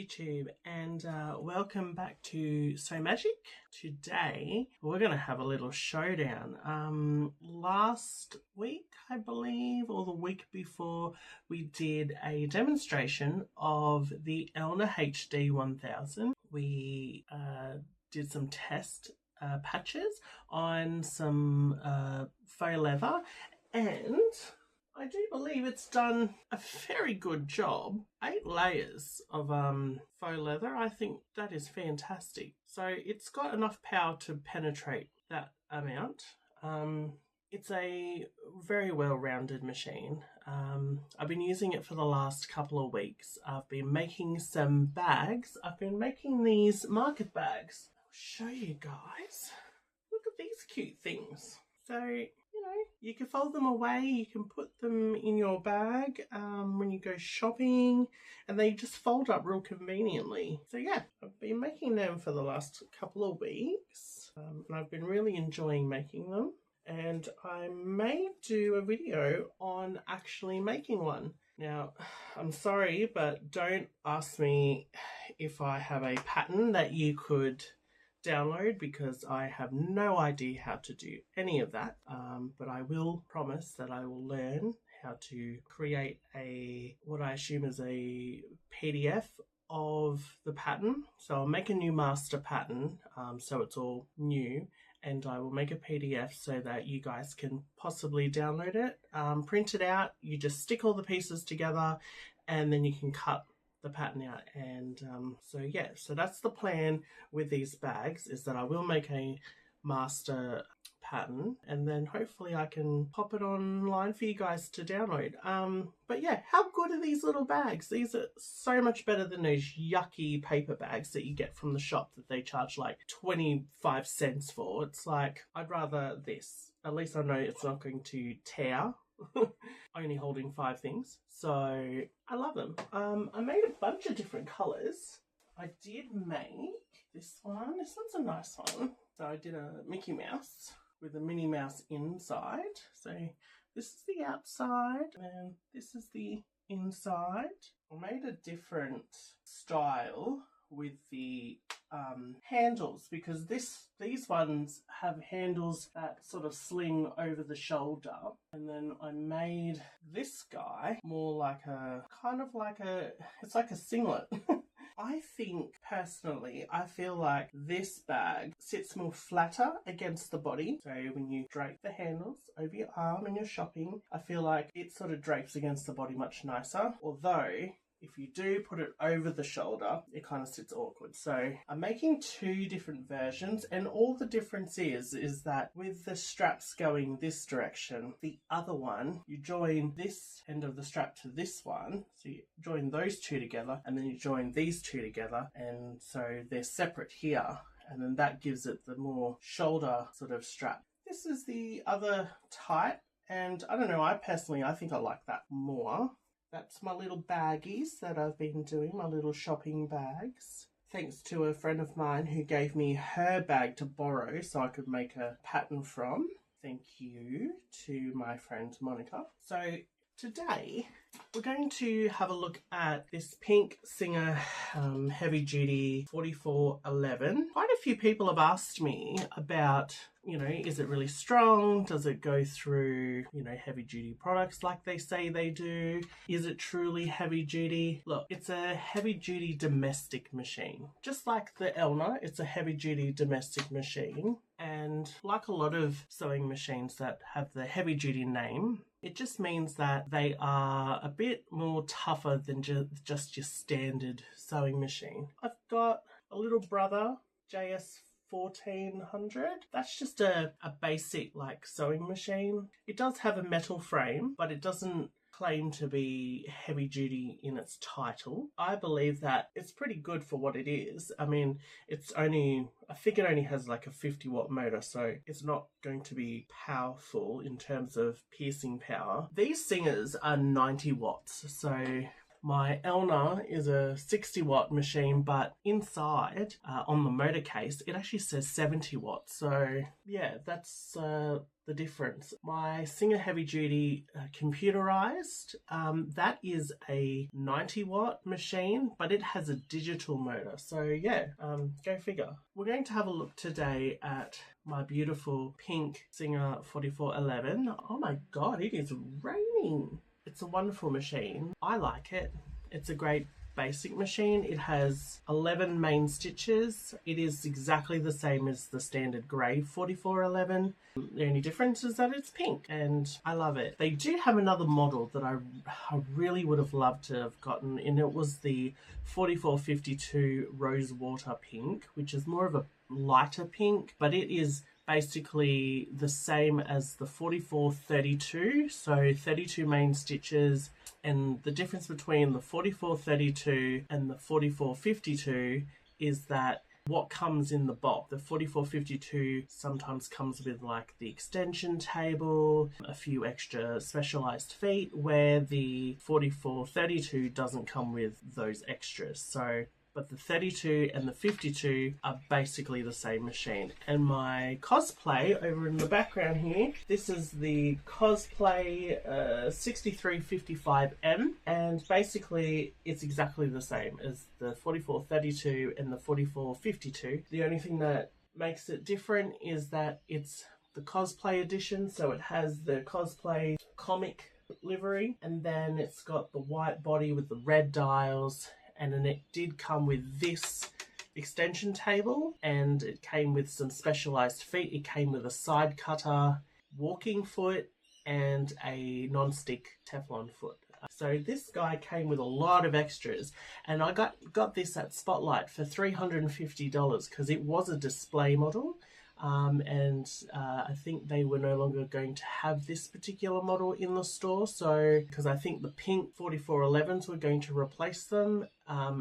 YouTube, and welcome back to So Magic. Today we're going to have a little showdown. Last week, I believe, or the week before, we did a demonstration of the Elna HD1000. We did some test patches on some faux leather, and I do believe it's done a very good job. 8 layers of faux leather. I think that is fantastic. So it's got enough power to penetrate that amount. It's a very well-rounded machine. I've been using it for the last couple of weeks. I've been making some bags. I've been making these market bags. I'll show you guys. Look at these cute things. So you can fold them away, you can put them in your bag when you go shopping, and they just fold up real conveniently. So yeah, I've been making them for the last couple of weeks, and I've been really enjoying making them. And I may do a video on actually making one. Now, I'm sorry, but don't ask me if I have a pattern that you could download, because I have no idea how to do any of that, but I will promise that I will learn how to create what I assume is a PDF of the pattern. So I'll make a new master pattern, so it's all new, and I will make a PDF so that you guys can possibly download it, print it out. You just stick all the pieces together and then you can cut the pattern out. And so that's the plan with these bags, is that I will make a master pattern and then hopefully I can pop it online for you guys to download. But yeah, how good are these little bags? These are so much better than those yucky paper bags that you get from the shop that they charge like 25 cents for. It's like, I'd rather this. At least I know it's not going to tear. Only holding 5 things, so I love them. I made a bunch of different colors. I did make this one. This one's a nice one. So I did a Mickey Mouse with a Minnie Mouse inside. So this is the outside and this is the inside. I made a different style with the handles, because these ones have handles that sort of sling over the shoulder, and then I made this guy more like it's like a singlet. I think personally, I feel like this bag sits more flatter against the body. So when you drape the handles over your arm and you're shopping, I feel like it sort of drapes against the body much nicer. Although if you do put it over the shoulder, it kind of sits awkward. So I'm making 2 different versions, and all the difference is that with the straps going this direction, the other one, you join this end of the strap to this one. So you join those 2 together, and then you join these 2 together, and so they're separate here. And then that gives it the more shoulder sort of strap. This is the other type, and I don't know, I think I like that more. That's my little baggies that I've been doing, my little shopping bags. Thanks to a friend of mine who gave me her bag to borrow so I could make a pattern from. Thank you to my friend Monica. So today we're going to have a look at this pink Singer heavy duty 4411. Quite a few people have asked me about, is it really strong? Does it go through, heavy duty products like they say they do? Is it truly heavy duty? Look, it's a heavy duty domestic machine. Just like the Elna, it's a heavy duty domestic machine. And like a lot of sewing machines that have the heavy duty name, it just means that they are a bit more tougher than just your standard sewing machine. I've got a little brother, JS1400. That's just a basic sewing machine. It does have a metal frame, but it doesn't claim to be heavy duty in its title. I believe that it's pretty good for what it is. I mean, I think it only has like a 50-watt motor, so it's not going to be powerful in terms of piercing power. These Singers are 90 watts, so My Elna is a 60-watt machine, but inside on the motor case, it actually says 70 watts. So yeah, that's the difference. My Singer Heavy Duty computerized, that is a 90-watt machine, but it has a digital motor. So yeah, go figure. We're going to have a look today at my beautiful pink Singer 4411. Oh my god, it is raining. It's a wonderful machine. I like it. It's a great basic machine. It has 11 main stitches. It is exactly the same as the standard grey 4411. The only difference is that it's pink, and I love it. They do have another model that I really would have loved to have gotten, and it was the 4452 Rosewater Pink, which is more of a lighter pink, but it is basically the same as the 4432, so 32 main stitches. And the difference between the 4432 and the 4452 is that what comes in the box. The 4452 sometimes comes with like the extension table, a few extra specialized feet, where the 4432 doesn't come with those extras. So but the 32 and the 52 are basically the same machine. And my cosplay over in the background here, this is the cosplay 6355M, and basically it's exactly the same as the 4432 and the 4452. The only thing that makes it different is that it's the cosplay edition, so it has the cosplay comic livery, and then it's got the white body with the red dials. And then it did come with this extension table, and it came with some specialized feet. It came with a side cutter, walking foot, and a non-stick Teflon foot. So this guy came with a lot of extras, and I got this at Spotlight for $350 because it was a display model. I think they were no longer going to have this particular model in the store, so because I think the pink 4411s were going to replace them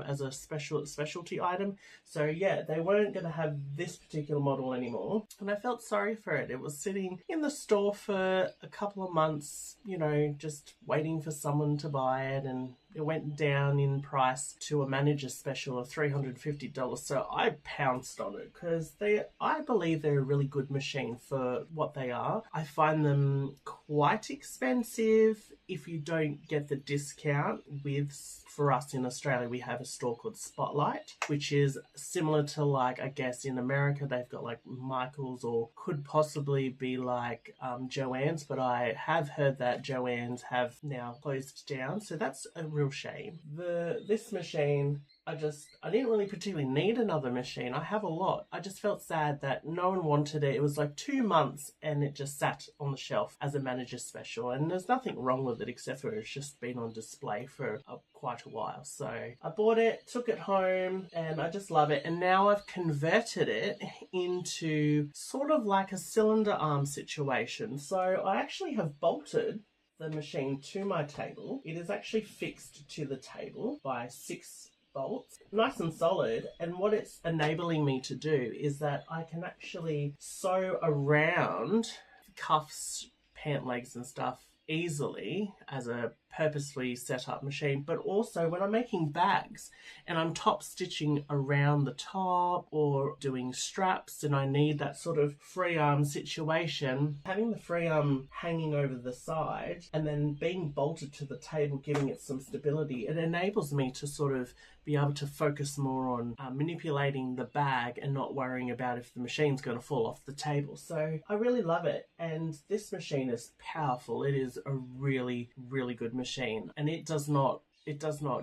as a specialty item. So yeah, they weren't going to have this particular model anymore, and I felt sorry for it. It was sitting in the store for a couple of months, you know, just waiting for someone to buy it, and it went down in price to a manager's special of $350. So I pounced on it because I believe they're a really good machine for what they are. I find them quite expensive if you don't get the discount with, for us in Australia, we have a store called Spotlight, which is similar to, like, I guess in America, they've got like Michael's, or could possibly be like Joann's, but I have heard that Joann's have now closed down. So that's a real shame. This machine, I didn't really particularly need another machine. I have a lot. I just felt sad that no one wanted it. It was like 2 months and it just sat on the shelf as a manager's special. And there's nothing wrong with it except for it's just been on display for quite a while. So I bought it, took it home, and I just love it. And now I've converted it into sort of like a cylinder arm situation. So I actually have bolted the machine to my table. It is actually fixed to the table by 6 bolts, nice and solid. And what it's enabling me to do is that I can actually sew around cuffs, pant legs and stuff easily as a purposely set up machine. But also when I'm making bags and I'm top stitching around the top or doing straps and I need that sort of free arm situation, having the free arm hanging over the side and then being bolted to the table, giving it some stability, it enables me to sort of be able to focus more on manipulating the bag and not worrying about if the machine's going to fall off the table. So I really love it, and this machine is powerful. It is a really, really good machine, and it does not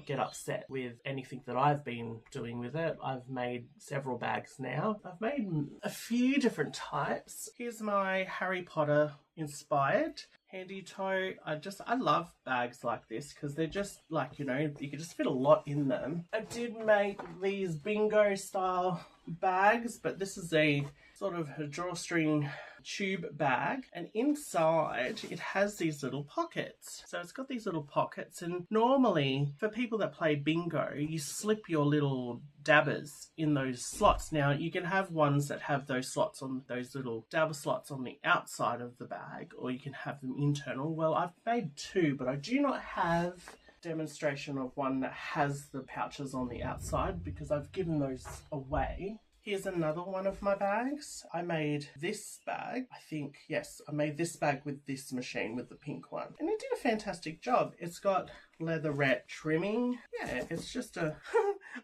get upset with anything that I've been doing with it. I've made several bags now. I've made a few different types. Here's my Harry Potter inspired handy tote. I love bags like this because they're just like, you know, you can just fit a lot in them. I did make these bingo style bags, but this is a sort of a drawstring tube bag, and inside it has these little pockets. So it's got these little pockets, and normally for people that play bingo, you slip your little dabbers in those slots. Now you can have ones that have those slots on, those little dabber slots on the outside of the bag, or you can have them internal. Well, I've made two, but I do not have demonstration of one that has the pouches on the outside because I've given those away. Here's another one of my bags. I made this bag, I think, yes, I made this bag with this machine, with the pink one. And it did a fantastic job. It's got leatherette trimming. Yeah, it's just a,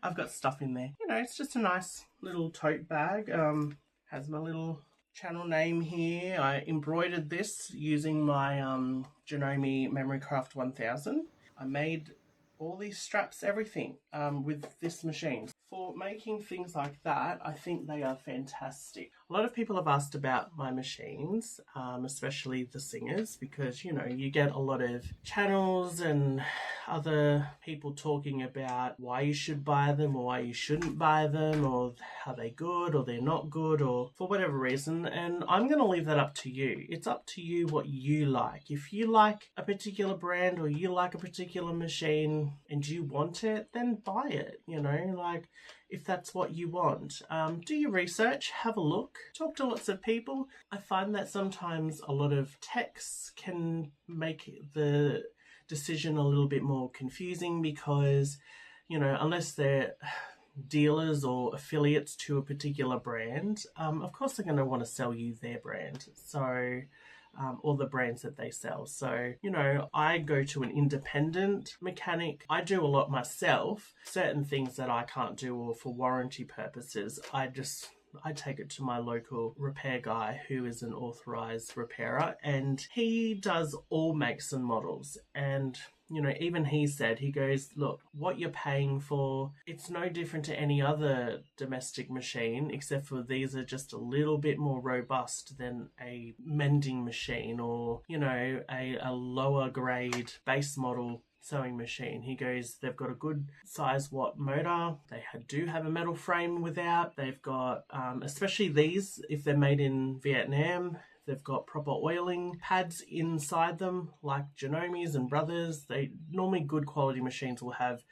I've got stuff in there. You know, it's just a nice little tote bag. Has my little channel name here. I embroidered this using my Janome Memorycraft 1000. I made all these straps, everything, with this machine. For making things like that, I think they are fantastic. A lot of people have asked about my machines, especially the singers, because, you know, you get a lot of channels and other people talking about why you should buy them or why you shouldn't buy them, or are they good or they're not good, or for whatever reason. And I'm going to leave that up to you. It's up to you what you like. If you like a particular brand or you like a particular machine and you want it, then buy it, you know, like, if that's what you want. Do your research, have a look, talk to lots of people. I find that sometimes a lot of texts can make the decision a little bit more confusing because, you know, unless they're dealers or affiliates to a particular brand, of course they're going to want to sell you their brand. So or the brands that they sell. So, you know, I go to an independent mechanic. I do a lot myself. Certain things that I can't do or for warranty purposes, I take it to my local repair guy who is an authorized repairer, and he does all makes and models. And you know, even he said, he goes, look, what you're paying for, it's no different to any other domestic machine, except for these are just a little bit more robust than a mending machine or, you know, a lower grade base model sewing machine. He goes, they've got a good size watt motor. They do have a metal frame without. They've got, especially these, if they're made in Vietnam, they've got proper oiling pads inside them, like Janome's and Brothers. They normally, good quality machines will have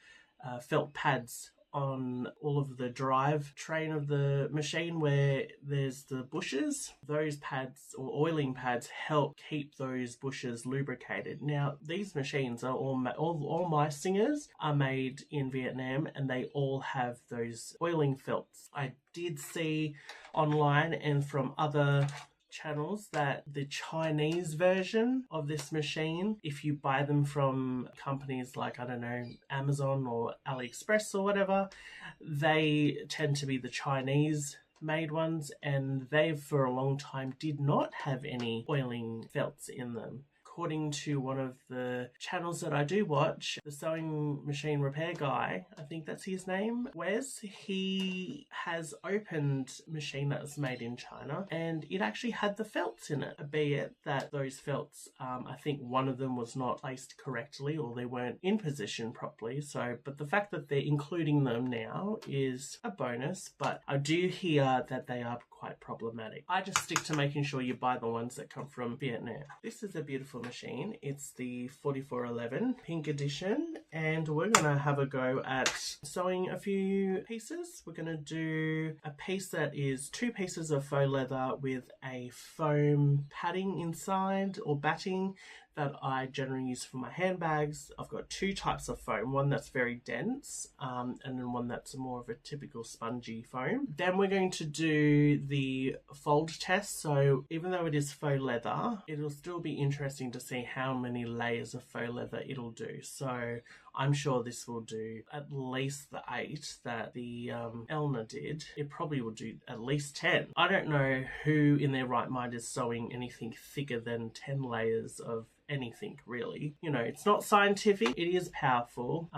felt pads on all of the drive train of the machine where there's the bushes. Those pads or oiling pads help keep those bushes lubricated. Now, these machines are all my singers are made in Vietnam, and they all have those oiling felts. I did see online and from other channels that the Chinese version of this machine, if you buy them from companies like, I don't know, Amazon or AliExpress or whatever, they tend to be the Chinese made ones, and they for a long time did not have any oiling felts in them. According to one of the channels that I do watch, the sewing machine repair guy, I think that's his name, Wes, he has opened a machine that was made in China, and it actually had the felts in it, be it that those felts, I think one of them was not placed correctly or they weren't in position properly. So, but the fact that they're including them now is a bonus, but I do hear that they are quite problematic. I just stick to making sure you buy the ones that come from Vietnam. This is a beautiful machine. It's the 4411 pink edition, and we're gonna have a go at sewing a few pieces. We're gonna do a piece that is 2 pieces of faux leather with a foam padding inside or batting that I generally use for my handbags. I've got 2 types of foam, one that's very dense and then one that's more of a typical spongy foam. Then we're going to do the fold test. So even though it is faux leather, it'll still be interesting to see how many layers of faux leather it'll do. So I'm sure this will do at least the 8 that the Elna did. It probably will do at least 10. I don't know who in their right mind is sewing anything thicker than 10 layers of anything, really. You know, it's not scientific, it is powerful,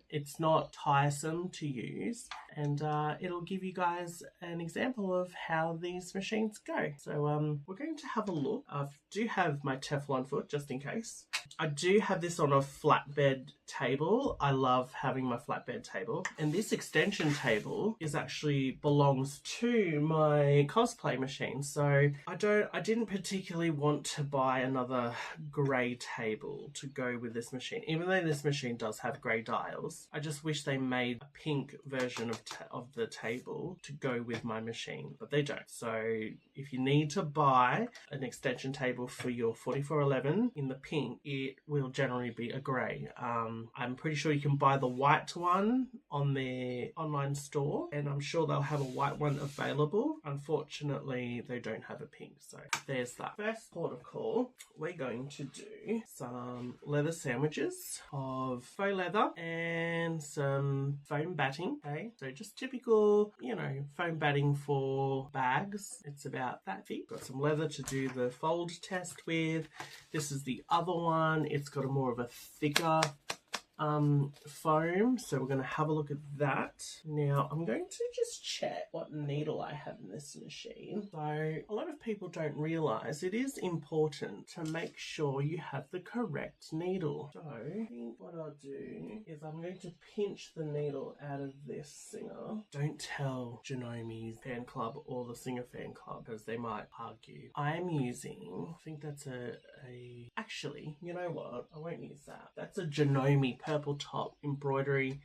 it's not tiresome to use, and it'll give you guys an example of how these machines go. So we're going to have a look. I do have my Teflon foot just in case. I do have this on a flatbed table. I love having my flatbed table, and this extension table is actually belongs to my cosplay machine. So I didn't particularly want to buy another grey table to go with this machine, even though this machine does have grey dials. I just wish they made a pink version of the table to go with my machine, but they don't. So if you need to buy an extension table for your 4411 in the pink, it will generally be a grey. I'm pretty sure you can buy the white one on their online store, and I'm sure they'll have a white one available. Unfortunately, they don't have a pink, so there's that. First port of call, we're going to do some leather sandwiches of faux leather and some foam batting. Okay, so just typical, foam batting for bags. It's about that thick. Got some leather to do the fold test with. This is the other one. It's got a more of a thicker foam, so we're going to have a look at that. Now I'm going to just check what needle I have in this machine. So a lot of people don't realize it is important to make sure you have the correct needle. So I think what I'll do is I'm going to pinch the needle out of this Singer. Don't tell Janomi's fan club or the Singer fan club because they might argue. I'm using, I think that's actually, you know what, I won't use that. That's a Janomi purple top embroidery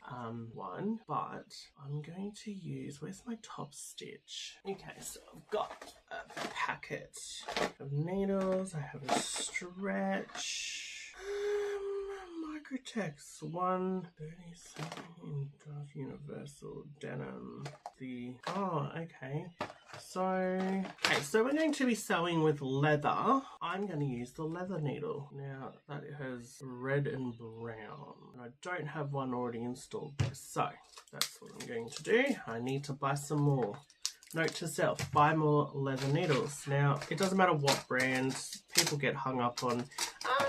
one, but I'm going to use, where's my top stitch? Okay, so I've got a packet of needles. I have a stretch. Microtex 137 universal denim. Okay. So we're going to be sewing with leather. I'm going to use the leather needle. Now that it has red and brown, and I don't have one already installed, so that's what I'm going to do. I need to buy some more. Note to self, buy more leather needles. Now, it doesn't matter what brand, people get hung up on,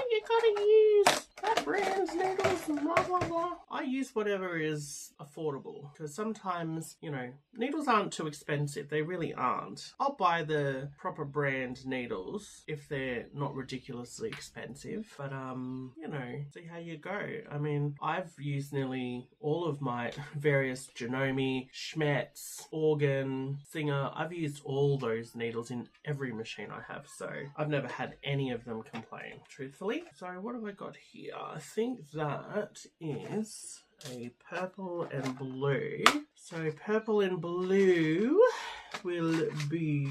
you gotta use that brand's needles, blah, blah, blah. I use whatever is affordable, because sometimes, needles aren't too expensive. They really aren't. I'll buy the proper brand needles if they're not ridiculously expensive, but, see how you go. I mean, I've used nearly all of my various Janomi, Schmetz, Organ, Singer. I've used all those needles in every machine I have, so I've never had any of them complain, truthfully. So what have I got here? I think that is a purple and blue. So purple and blue will be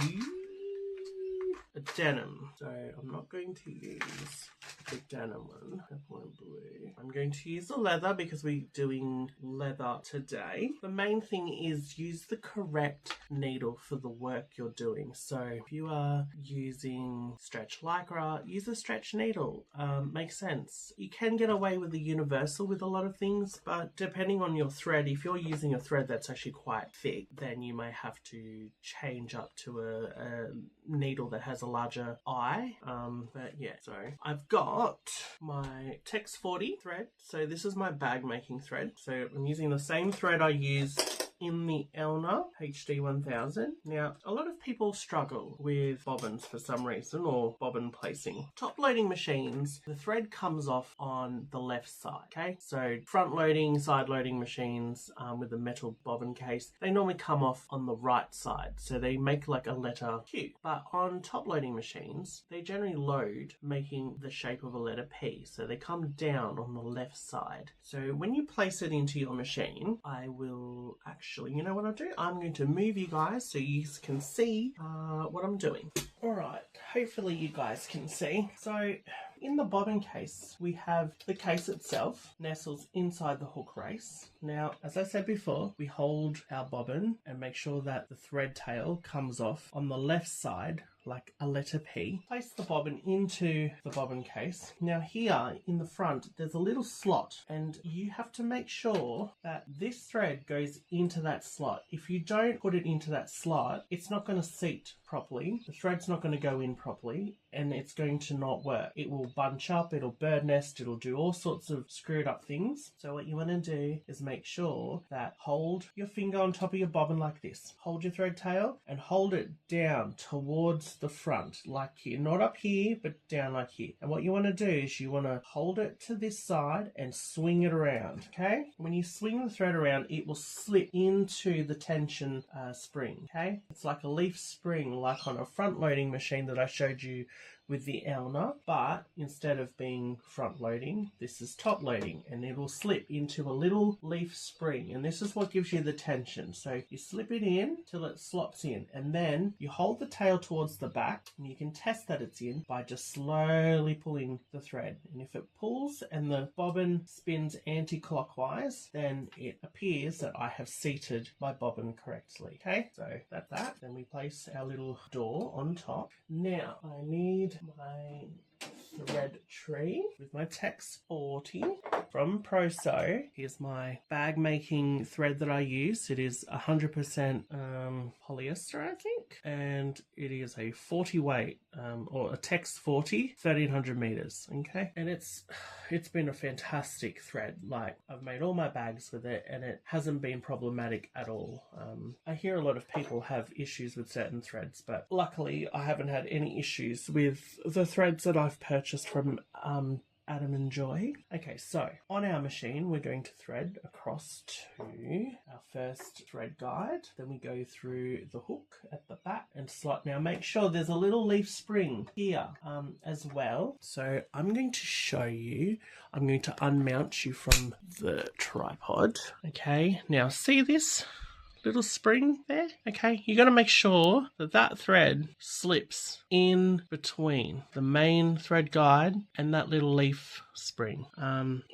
a denim. So I'm not going to use the denim one, purple and blue. I'm going to use the leather because we're doing leather today. The main thing is use the correct needle for the work you're doing. So if you are using stretch lycra, use a stretch needle. Makes sense. You can get away with the universal with a lot of things, but depending on your thread, if you're using a thread that's actually quite thick, then you may have to change up to a needle that has a larger eye. But yeah, so I've got my Tex 40 thread. So this is my bag making thread. So I'm using the same thread I used in the Elna HD1000. Now, a lot of people struggle with bobbins for some reason, or bobbin placing. Top loading machines, the thread comes off on the left side, okay? So front loading, side loading machines with a metal bobbin case, they normally come off on the right side. So they make like a letter Q. But on top loading machines, they generally load making the shape of a letter P. So they come down on the left side. So when you place it into your machine, I will actually, you know what I'll do? I'm going to move you guys so you can see what I'm doing. All right, hopefully you guys can see. So in the bobbin case, we have the case itself nestles inside the hook race. Now, as I said before, we hold our bobbin and make sure that the thread tail comes off on the left side like a letter P. Place the bobbin into the bobbin case. Now here in the front, there's a little slot, and you have to make sure that this thread goes into that slot. If you don't put it into that slot, it's not going to seat properly. The thread's not going to go in properly, and it's going to not work. It will bunch up, it'll bird nest, it'll do all sorts of screwed up things. So what you want to do is make sure that hold your finger on top of your bobbin like this. Hold your thread tail and hold it down towards the front like here. Not up here, but down like here. And what you want to do is you want to hold it to this side and swing it around, okay? When you swing the thread around, it will slip into the tension spring, okay? It's like a leaf spring, like on a front loading machine that I showed you with the Elna, but instead of being front loading, this is top loading, and it will slip into a little leaf spring, and this is what gives you the tension. So you slip it in till it slops in, and then you hold the tail towards the back, and you can test that it's in by just slowly pulling the thread. And if it pulls and the bobbin spins anti-clockwise, then it appears that I have seated my bobbin correctly. Okay, so that's that. Then we place our little door on top. Now I need my thread tree with my Tex 40 from Proso. Here's my bag making thread that I use. It is 100% polyester, I think, and it is a 40 weight or a Tex 40 1300 meters. Okay, and it's been a fantastic thread. Like, I've made all my bags with it and it hasn't been problematic at all. I hear a lot of people have issues with certain threads, but luckily I haven't had any issues with the threads that I've purchased from Adam and Joy. Okay, so on our machine we're going to thread across to our first thread guide, then we go through the hook at the back and slot. Now make sure there's a little leaf spring here as well. So I'm going to show you, I'm going to unmount you from the tripod. Okay, now see this little spring there? Okay, you got to make sure that that thread slips in between the main thread guide and that little leaf spring,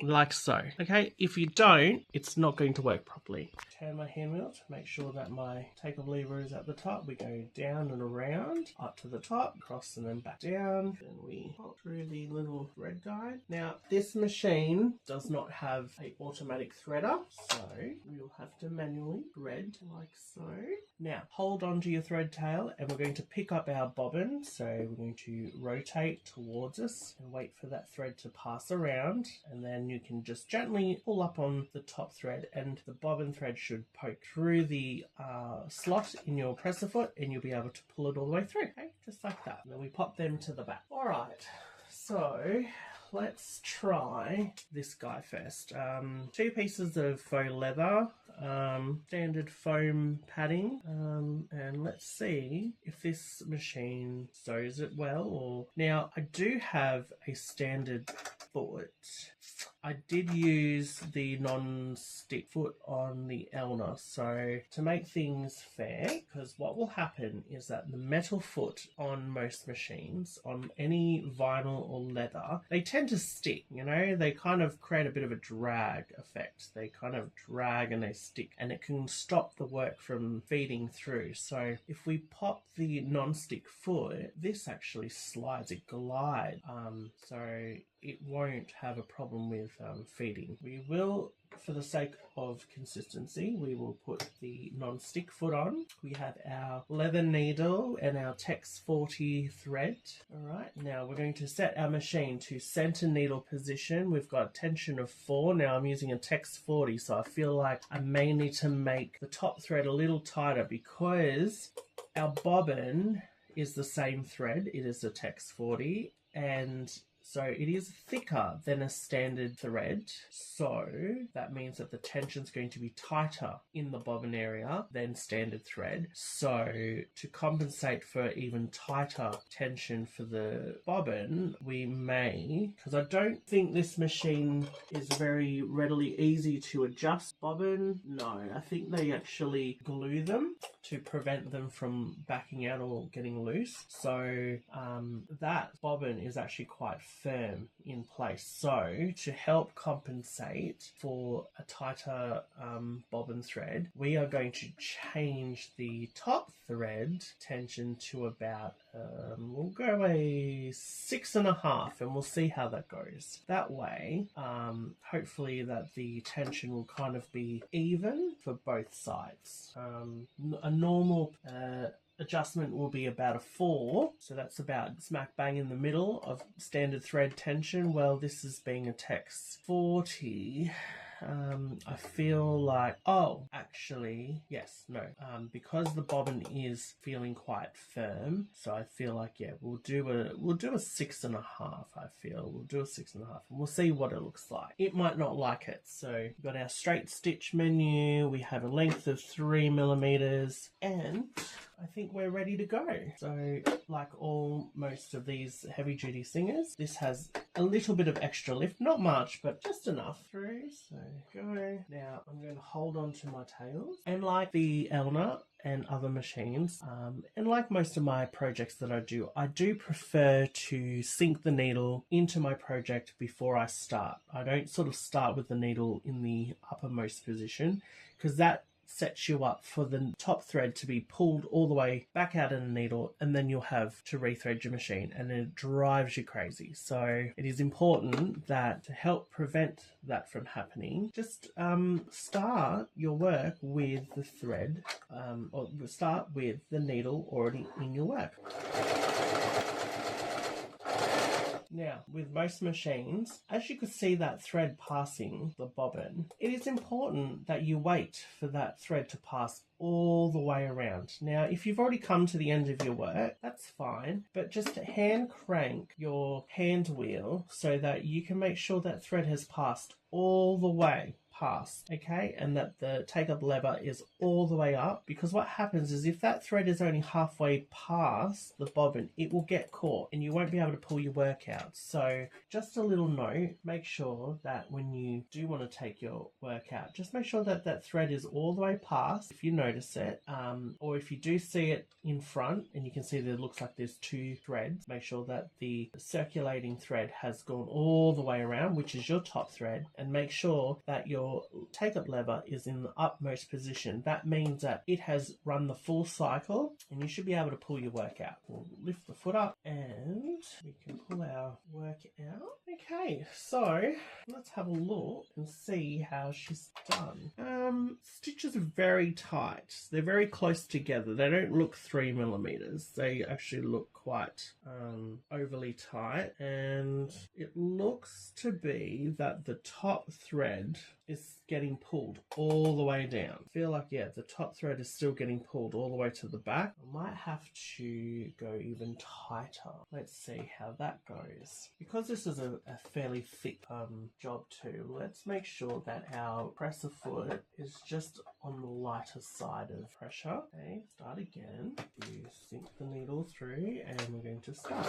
like so. Okay, if you don't, it's not going to work properly. Turn my hand wheel to make sure that my takeoff lever is at the top. We go down and around, up to the top, across and then back down. Then we pop through the little thread guide. Now, this machine does not have an automatic threader, so we'll have to manually thread like so. Now, hold on to your thread tail and we're going to pick up our bobbin. So we're going to rotate towards us and wait for that thread to pass around, and then you can just gently pull up on the top thread and the bobbin thread should poke through the slot in your presser foot and you'll be able to pull it all the way through. Okay, just like that. And then we pop them to the back. All right, so let's try this guy first. 2 pieces of faux leather, standard foam padding, and let's see if this machine sews it well. Or now I do have a standard foot. I did use the non-stick foot on the Elna, so to make things fair, because what will happen is that the metal foot on most machines, on any vinyl or leather, they tend to stick, you know, they kind of create a bit of a drag effect. They kind of drag and they stick, and it can stop the work from feeding through. So if we pop the non-stick foot, this actually slides, it glides, so it won't have a problem with feeding. We will, for the sake of consistency, we will put the non-stick foot on. We have our leather needle and our Tex 40 thread. All right, now we're going to set our machine to center needle position. We've got a tension of 4. Now I'm using a Tex 40, so I feel like I may need to make the top thread a little tighter because our bobbin is the same thread. It is a Tex 40, and so it is thicker than a standard thread, so that means that the tension is going to be tighter in the bobbin area than standard thread. So to compensate for even tighter tension for the bobbin, we may, because I don't think this machine is very readily easy to adjust bobbin. No, I think they actually glue them to prevent them from backing out or getting loose. So that bobbin is actually quite firm in place. So to help compensate for a tighter bobbin thread, we are going to change the top thread tension to about we'll go a 6.5, and we'll see how that goes. That way, hopefully that the tension will kind of be even for both sides. A normal adjustment will be about a 4, so that's about smack bang in the middle of standard thread tension. Well, this is being a Tex 40. I feel like, oh, actually, yes, no, because the bobbin is feeling quite firm, so I feel like, yeah, we'll do a 6.5. I feel we'll do a 6.5, and we'll see what it looks like. It might not like it. So we've got our straight stitch menu. We have a length of 3 millimeters, and I think we're ready to go. So like most of these heavy duty singers, this has a little bit of extra lift, not much, but just enough. Through, so go. Now I'm going to hold on to my tails, and like the Elna and other machines, and like most of my projects that I do prefer to sink the needle into my project before I start. I don't sort of start with the needle in the uppermost position, because that sets you up for the top thread to be pulled all the way back out of the needle, and then you'll have to rethread your machine, and it drives you crazy. So it is important that to help prevent that from happening, just start your work with the thread, or start with the needle already in your work. Now, with most machines, as you could see that thread passing the bobbin, it is important that you wait for that thread to pass all the way around. Now, if you've already come to the end of your work, that's fine, but just hand crank your hand wheel so that you can make sure that thread has passed all the way past, okay, and that the take up lever is all the way up, because what happens is if that thread is only halfway past the bobbin, it will get caught and you won't be able to pull your work out. So just a little note, make sure that when you do want to take your work out, just make sure that that thread is all the way past if you notice it, or if you do see it in front and you can see that it looks like there's two threads, make sure that the circulating thread has gone all the way around, which is your top thread, and make sure that your take-up lever is in the upmost position. That means that it has run the full cycle and you should be able to pull your work out. We'll lift the foot up and we can pull our work out. Okay, so let's have a look and see how she's done. Stitches are very tight. They're very close together. They don't look 3mm. They actually look quite overly tight, and it looks to be that the top thread is getting pulled all the way down. I feel like, yeah, the top thread is still getting pulled all the way to the back. I might have to go even tighter. Let's see how that goes. Because this is a fairly thick job too, let's make sure that our presser foot is just on the lighter side of pressure. Okay, start again. You sink the needle through and we're going to start.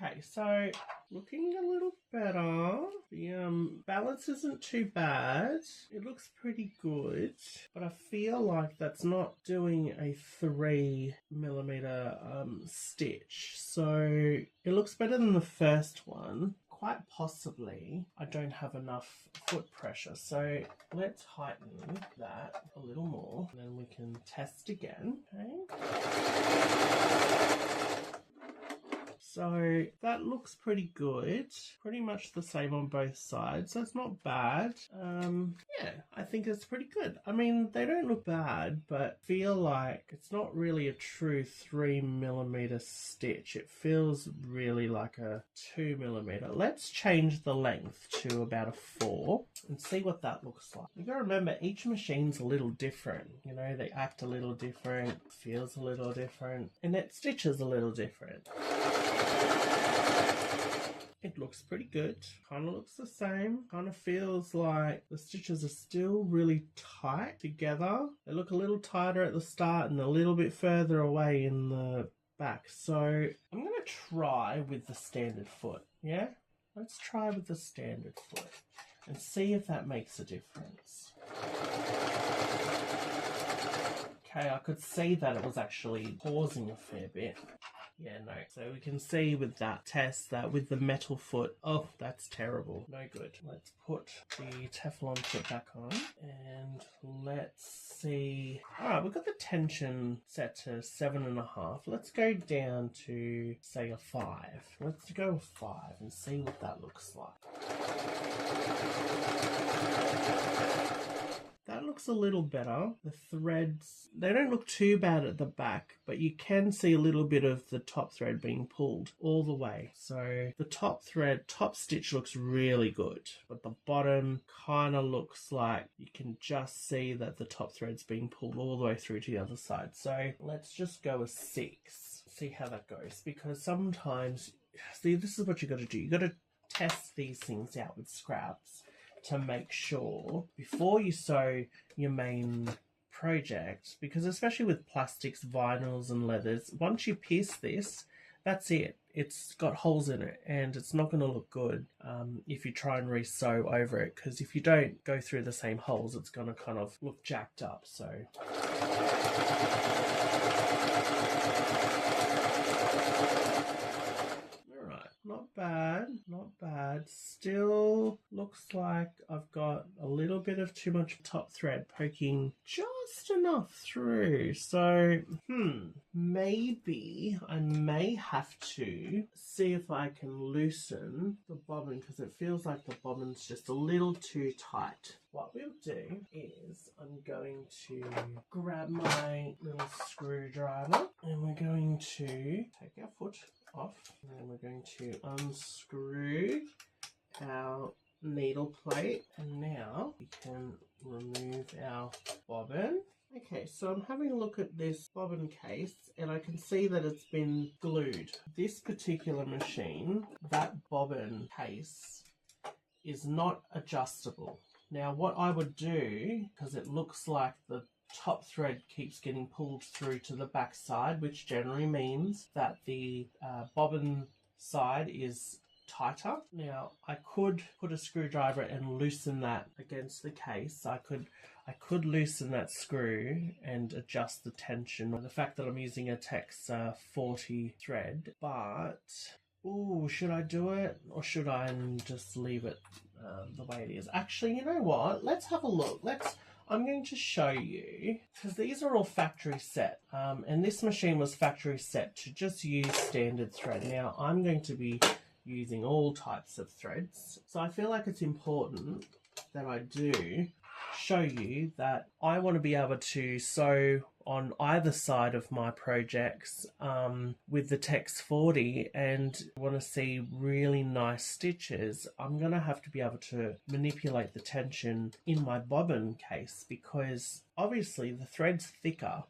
Okay, so looking a little better. The balance isn't too bad. It looks pretty good, but I feel like that's not doing a 3mm stitch. So it looks better than the first one. Quite possibly I don't have enough foot pressure, so let's heighten that a little more and then we can test again. Okay. So that looks pretty good. Pretty much the same on both sides. That's not bad. Yeah, I think it's pretty good. I mean, they don't look bad, but feel like it's not really a true 3mm stitch. It feels really like a 2mm. Let's change the length to about a 4 and see what that looks like. You gotta remember, each machine's a little different. You know, they act a little different, feels a little different, and it stitches a little different. It looks pretty good. Kind of looks the same. Kind of feels like the stitches are still really tight together. They look a little tighter at the start and a little bit further away in the back. So I'm going to try with the standard foot. Yeah? Let's try with the standard foot and see if that makes a difference. Okay, I could see that it was actually pausing a fair bit. Yeah, no. So we can see with that test that with the metal foot, oh, that's terrible. No good. Let's put the Teflon foot back on and let's see. All right, we've got the tension set to 7.5. Let's go down to, say, a 5. Let's go with 5 and see what that looks like. That looks a little better. The threads, they don't look too bad at the back, but you can see a little bit of the top thread being pulled all the way. So the top thread, top stitch looks really good, but the bottom kind of looks like you can just see that the top thread's being pulled all the way through to the other side. So let's just go with 6, see how that goes, because sometimes, see, this is what you got to do. You got to test these things out with scraps to make sure before you sew your main project, because especially with plastics, vinyls and leathers, once you pierce this, that's it. It's got holes in it and it's not going to look good if you try and re-sew over it, because if you don't go through the same holes, it's going to kind of look jacked up. So not bad, not bad. Still looks like I've got a little bit of too much top thread poking just enough through. So, maybe I may have to see if I can loosen the bobbin, because it feels like the bobbin's just a little too tight. What we'll do is I'm going to grab my little screwdriver and we're going to take our foot off, and then we're going to unscrew our needle plate, and now we can remove our bobbin. Okay, so I'm having a look at this bobbin case and I can see that it's been glued. This particular machine, that bobbin case is not adjustable. Now what I would do, because it looks like the top thread keeps getting pulled through to the back side, which generally means that the bobbin side is tighter. Now I could put a screwdriver and loosen that against the case. I could loosen that screw and adjust the tension, the fact that I'm using a Tex 40 thread, but should I do it or should I just leave it the way it is? Actually, you know what, let's have a look. I'm going to show you, because these are all factory set, and this machine was factory set to just use standard thread. Now I'm going to be using all types of threads, so I feel like it's important that I do show you that I want to be able to sew on either side of my projects with the Tex 40, and want to see really nice stitches. I'm going to have to be able to manipulate the tension in my bobbin case, because obviously the thread's thicker.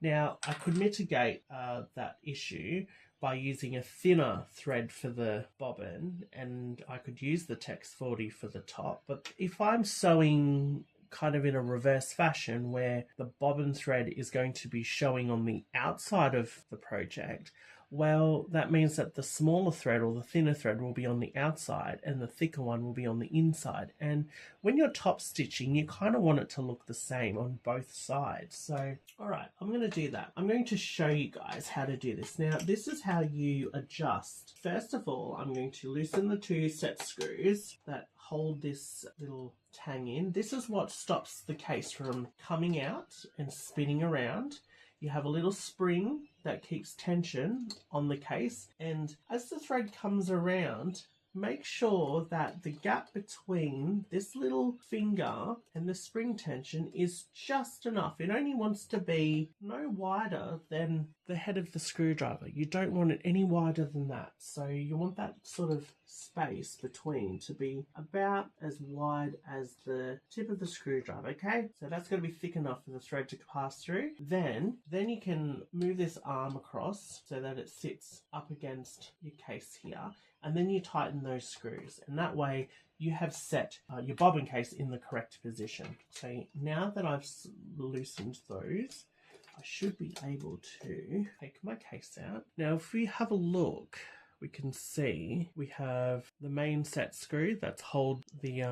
Now I could mitigate that issue by using a thinner thread for the bobbin, and I could use the Tex 40 for the top. But if I'm sewing kind of in a reverse fashion where the bobbin thread is going to be showing on the outside of the project, well, that means that the smaller thread or the thinner thread will be on the outside and the thicker one will be on the inside. And when you're top stitching, you kind of want it to look the same on both sides. So, all right, I'm going to do that. I'm going to show you guys how to do this. Now, this is how you adjust. First of all, I'm going to loosen the two set screws that hold this little tang in. This is what stops the case from coming out and spinning around. You have a little spring that keeps tension on the case, and as the thread comes around, make sure that the gap between this little finger and the spring tension is just enough. It only wants to be no wider than the head of the screwdriver. You don't want it any wider than that. So you want that sort of space between to be about as wide as the tip of the screwdriver, okay? So that's going to be thick enough for the thread to pass through. Then you can move this arm across so that it sits up against your case here, and then you tighten those screws, and that way you have set your bobbin case in the correct position. So now that I've loosened those, I should be able to take my case out. Now if we have a look, we can see we have the main set screw that's hold the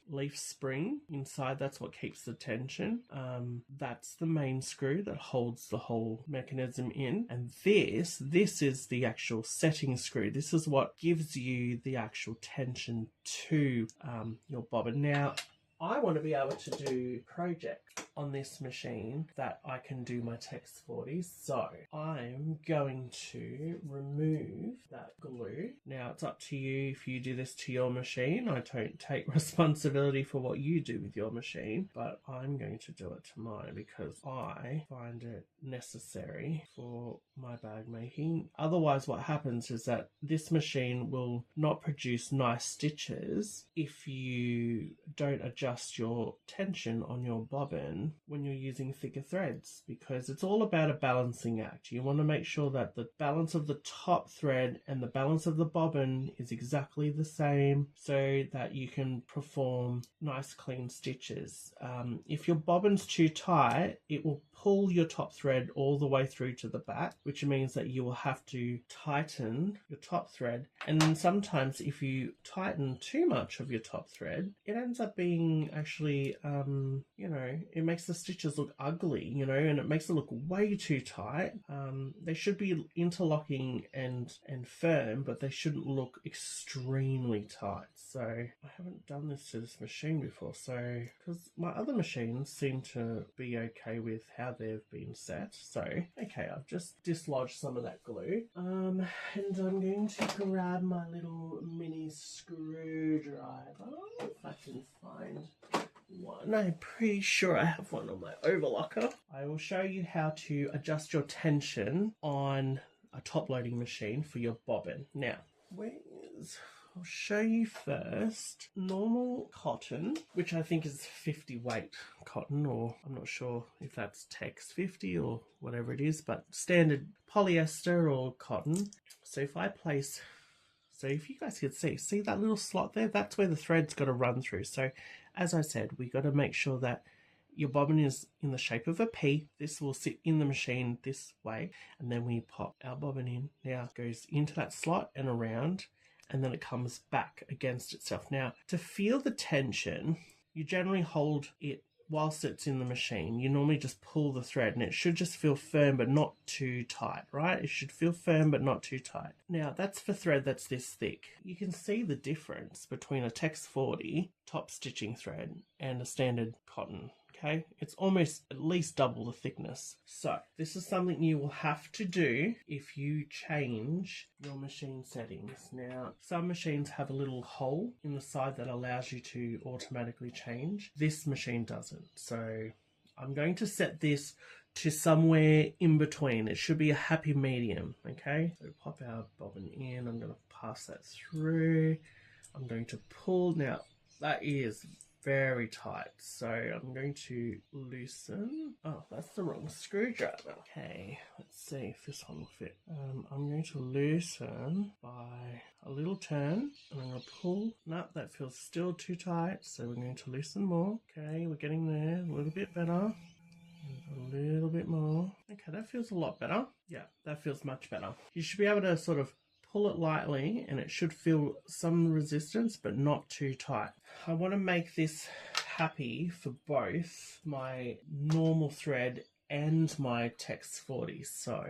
leaf spring inside. That's what keeps the tension. That's the main screw that holds the whole mechanism in. And this is the actual setting screw. This is what gives you the actual tension to your bobbin. Now, I want to be able to do projects on this machine that I can do my Tex 40. So I'm going to remove that glue. Now it's up to you if you do this to your machine. I don't take responsibility for what you do with your machine, but I'm going to do it to mine because I find it necessary for my bag making. Otherwise what happens is that this machine will not produce nice stitches if you don't adjust adjust your tension on your bobbin when you're using thicker threads, because it's all about a balancing act. You want to make sure that the balance of the top thread and the balance of the bobbin is exactly the same so that you can perform nice clean stitches. If your bobbin's too tight, it will pull your top thread all the way through to the back, which means that you will have to tighten your top thread. And then sometimes if you tighten too much of your top thread, it ends up being actually, it makes the stitches look ugly, and it makes it look way too tight. They should be interlocking and firm, but they shouldn't look extremely tight. So I haven't done this to this machine before, so because my other machines seem to be okay with how they've been set. So okay, I've just dislodged some of that glue, and I'm going to grab my little mini screwdriver if I can find one. I'm pretty sure I have one on my overlocker. I will show you how to adjust your tension on a top loading machine for your bobbin. Now, I'll show you first normal cotton, which I think is 50 weight cotton, or I'm not sure if that's Tex 50 or whatever it is, but standard polyester or cotton. So if you guys can see that little slot there, that's where the thread's got to run through. So as I said, we got to make sure that your bobbin is in the shape of a P. This will sit in the machine this way, and then we pop our bobbin in. Now it goes into that slot and around, and then it comes back against itself. Now, to feel the tension, you generally hold it whilst it's in the machine. You normally just pull the thread, and it should just feel firm but not too tight, right? It should feel firm but not too tight. Now, that's for thread that's this thick. You can see the difference between a Tex 40 top stitching thread and a standard cotton. Okay, it's almost at least double the thickness. So this is something you will have to do if you change your machine settings. Now, some machines have a little hole in the side that allows you to automatically change. This machine doesn't. So I'm going to set this to somewhere in between. It should be a happy medium. Okay, so pop our bobbin in. I'm going to pass that through. I'm going to pull. Now, that is very tight, so I'm going to loosen. Oh, that's the wrong screwdriver. Okay, let's see if this one will fit. I'm going to loosen by a little turn, and I'm going to pull. No, that feels still too tight, so we're going to loosen more. Okay, we're getting there, a little bit better. A little bit more. Okay, that feels a lot better. Yeah, that feels much better. You should be able to sort of pull it lightly, and it should feel some resistance but not too tight. I want to make this happy for both my normal thread and my Tex 40. So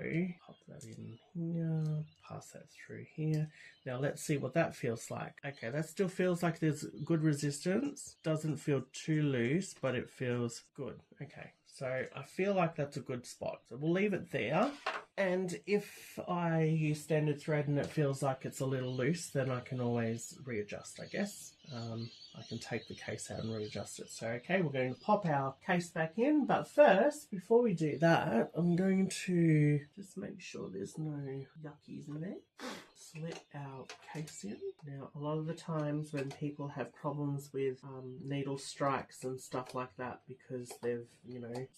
pop that in here, pass that through here. Now let's see what that feels like. Okay, that still feels like there's good resistance. Doesn't feel too loose, but it feels good. Okay, so I feel like that's a good spot. So we'll leave it there. And if I use standard thread and it feels like it's a little loose, then I can always readjust, I guess. I can take the case out and readjust it. So, okay, we're going to pop our case back in. But first, before we do that, I'm going to just make sure there's no yuckies in there. Slip our case in. Now, a lot of the times when people have problems with needle strikes and stuff like that because they've,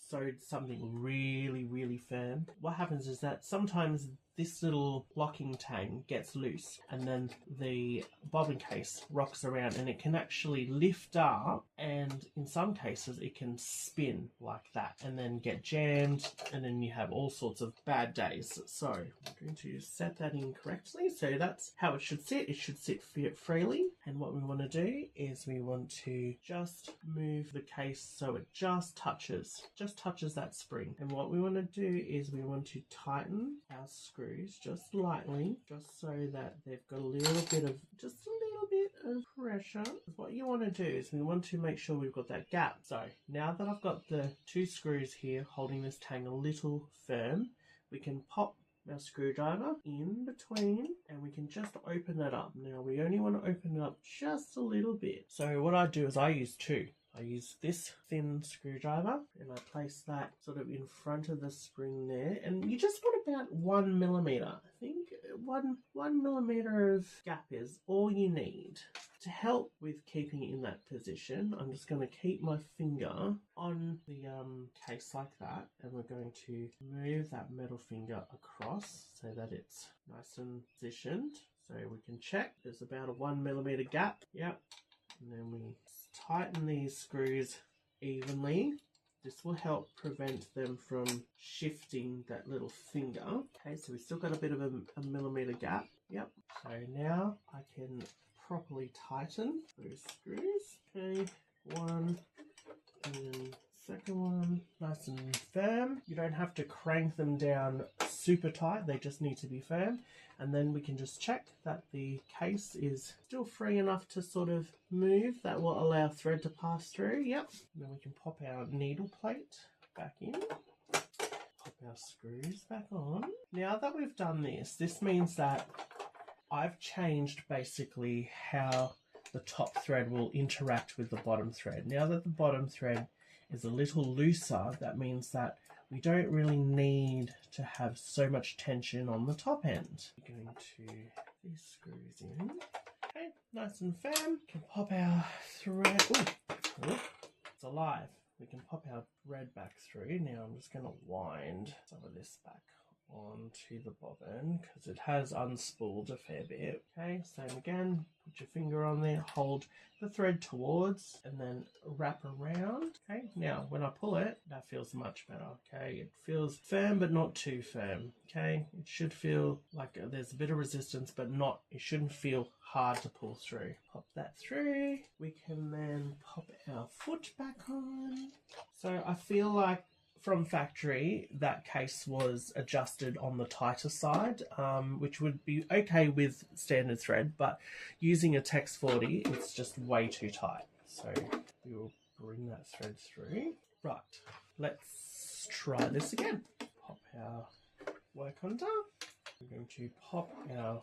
sewed something really, really firm, what happens is that sometimes this little locking tang gets loose and then the bobbin case rocks around and it can actually lift up, and in some cases it can spin like that and then get jammed, and then you have all sorts of bad days. So I'm going to set that in correctly. So that's how it should sit. It should sit freely, and what we want to do is we want to just move the case so it just touches that spring. And what we want to do is we want to tighten our screws just lightly, just so that they've got a little bit of pressure. What you want to do is we want to make sure we've got that gap. So now that I've got the two screws here holding this tang a little firm, we can pop our screwdriver in between and we can just open that up. Now we only want to open it up just a little bit. So what I do is I use two. I use this thin screwdriver and I place that sort of in front of the spring there, and you just want about 1 millimeter. I think one millimeter of gap is all you need. to help with keeping it in that position, I'm just going to keep my finger on the case like that, and we're going to move that metal finger across so that it's nice and positioned. So we can check there's about a 1mm gap. Yep. And then we tighten these screws evenly. This will help prevent them from shifting that little finger. Okay, so we've still got a bit of a millimeter gap. Yep. So now I can properly tighten those screws. Okay, one, and then second one, nice and firm. You don't have to crank them down super tight, they just need to be firm. And then we can just check that the case is still free enough to sort of move. That will allow thread to pass through. Yep. And then we can pop our needle plate back in. Pop our screws back on. Now that we've done this means that I've changed basically how the top thread will interact with the bottom thread. Now that the bottom thread is a little looser, that means that we don't really need to have so much tension on the top end. We're going to these screws in. Okay, nice and firm. We can pop our thread. Ooh, it's alive. We can pop our thread back through. Now I'm just going to wind some of this back onto the bobbin because it has unspooled a fair bit. Okay, same again. Put your finger on there, hold the thread towards, and then wrap around. Okay, now when I pull it, that feels much better. Okay, it feels firm but not too firm. Okay, it should feel like there's a bit of resistance, but not, it shouldn't feel hard to pull through. Pop that through. We can then pop our foot back on. So I feel like from factory, that case was adjusted on the tighter side, which would be okay with standard thread, but using a Tex 40, it's just way too tight. So we will bring that thread through. Right, let's try this again. Pop our work under. We're going to pop our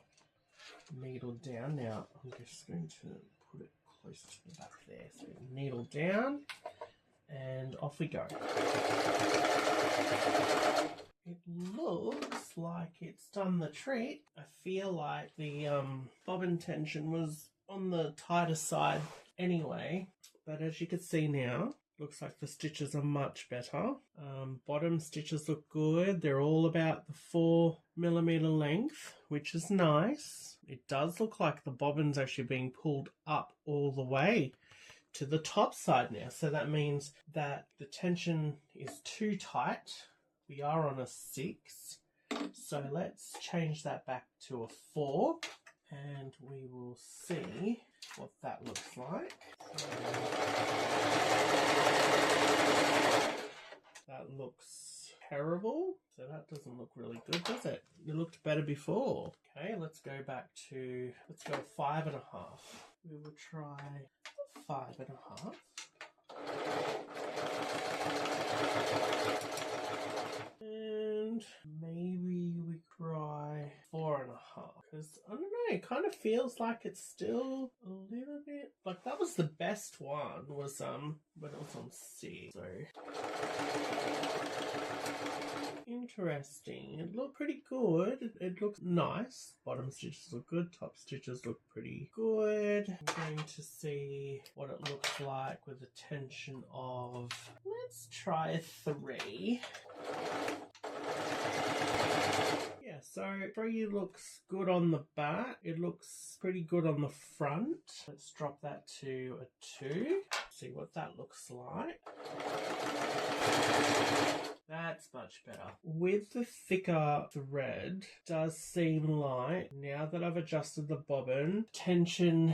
needle down. Now I'm just going to put it close to the back there. So needle down. And off we go. It looks like it's done the trick. I feel like the bobbin tension was on the tighter side anyway, but as you can see now, looks like the stitches are much better. Bottom stitches look good. They're all about the 4mm length, which is nice. It does look like the bobbin's actually being pulled up all the way to the top side now, so that means that the tension is too tight. We are on a 6, so let's change that back to a 4 and we will see what that looks like. That looks terrible, so that doesn't look really good, does it? It looked better before. Okay, let's go back to, let's go 5.5. We will try 5.5. And maybe we try 4.5. Because I don't know, it kind of feels like it's still a little bit like that was the best one was when it was on 6. So interesting. It looked pretty good. It looks nice. Bottom stitches look good. Top stitches look pretty good. I'm going to see what it looks like with a tension of, let's try 3. Yeah, so 3 looks good on the back. It looks pretty good on the front. Let's drop that to a 2. See what that looks like. That's much better. With the thicker thread, does seem like, now that I've adjusted the bobbin, tension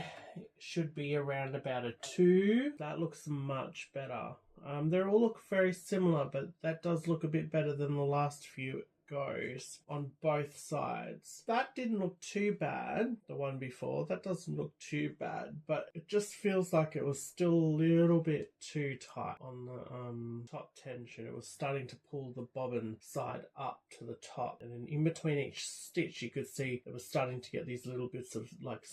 should be around about a 2. That looks much better. They all look very similar, but that does look a bit better than the last few goes on both sides. That didn't look too bad, the one before. That doesn't look too bad, but it just feels like it was still a little bit too tight on the top tension. It was starting to pull the bobbin side up to the top, and then in between each stitch you could see it was starting to get these little bits of like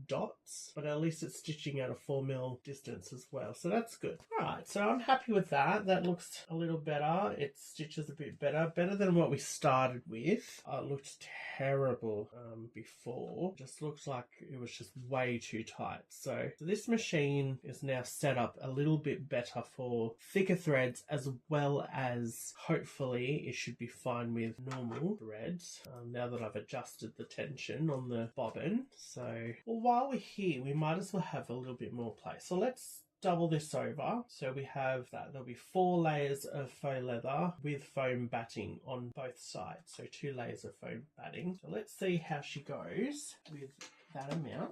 dots, but at least it's stitching at a 4mm distance as well, so that's good. Alright, so I'm happy with that. That looks a little better. It stitches a bit better than what we started with. It looked terrible before. Just looks like it was just way too tight. So this machine is now set up a little bit better for thicker threads, as well as hopefully it should be fine with normal threads now that I've adjusted the tension on the bobbin. So well, while we're here, we might as well have a little bit more play. So let's double this over. So we have that there'll be 4 layers of faux leather with foam batting on both sides. So 2 layers of foam batting. So let's see how she goes with that amount.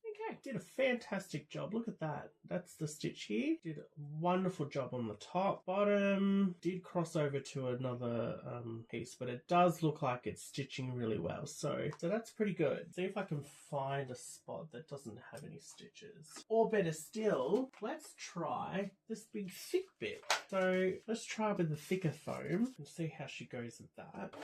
Okay, did a fantastic job. Look at that. That's the stitch here. Did a wonderful job on the top. Bottom did cross over to another piece, but it does look like it's stitching really well. So that's pretty good. See if I can find a spot that doesn't have any stitches. Or better still, let's try this big thick bit. So let's try with the thicker foam and see how she goes with that.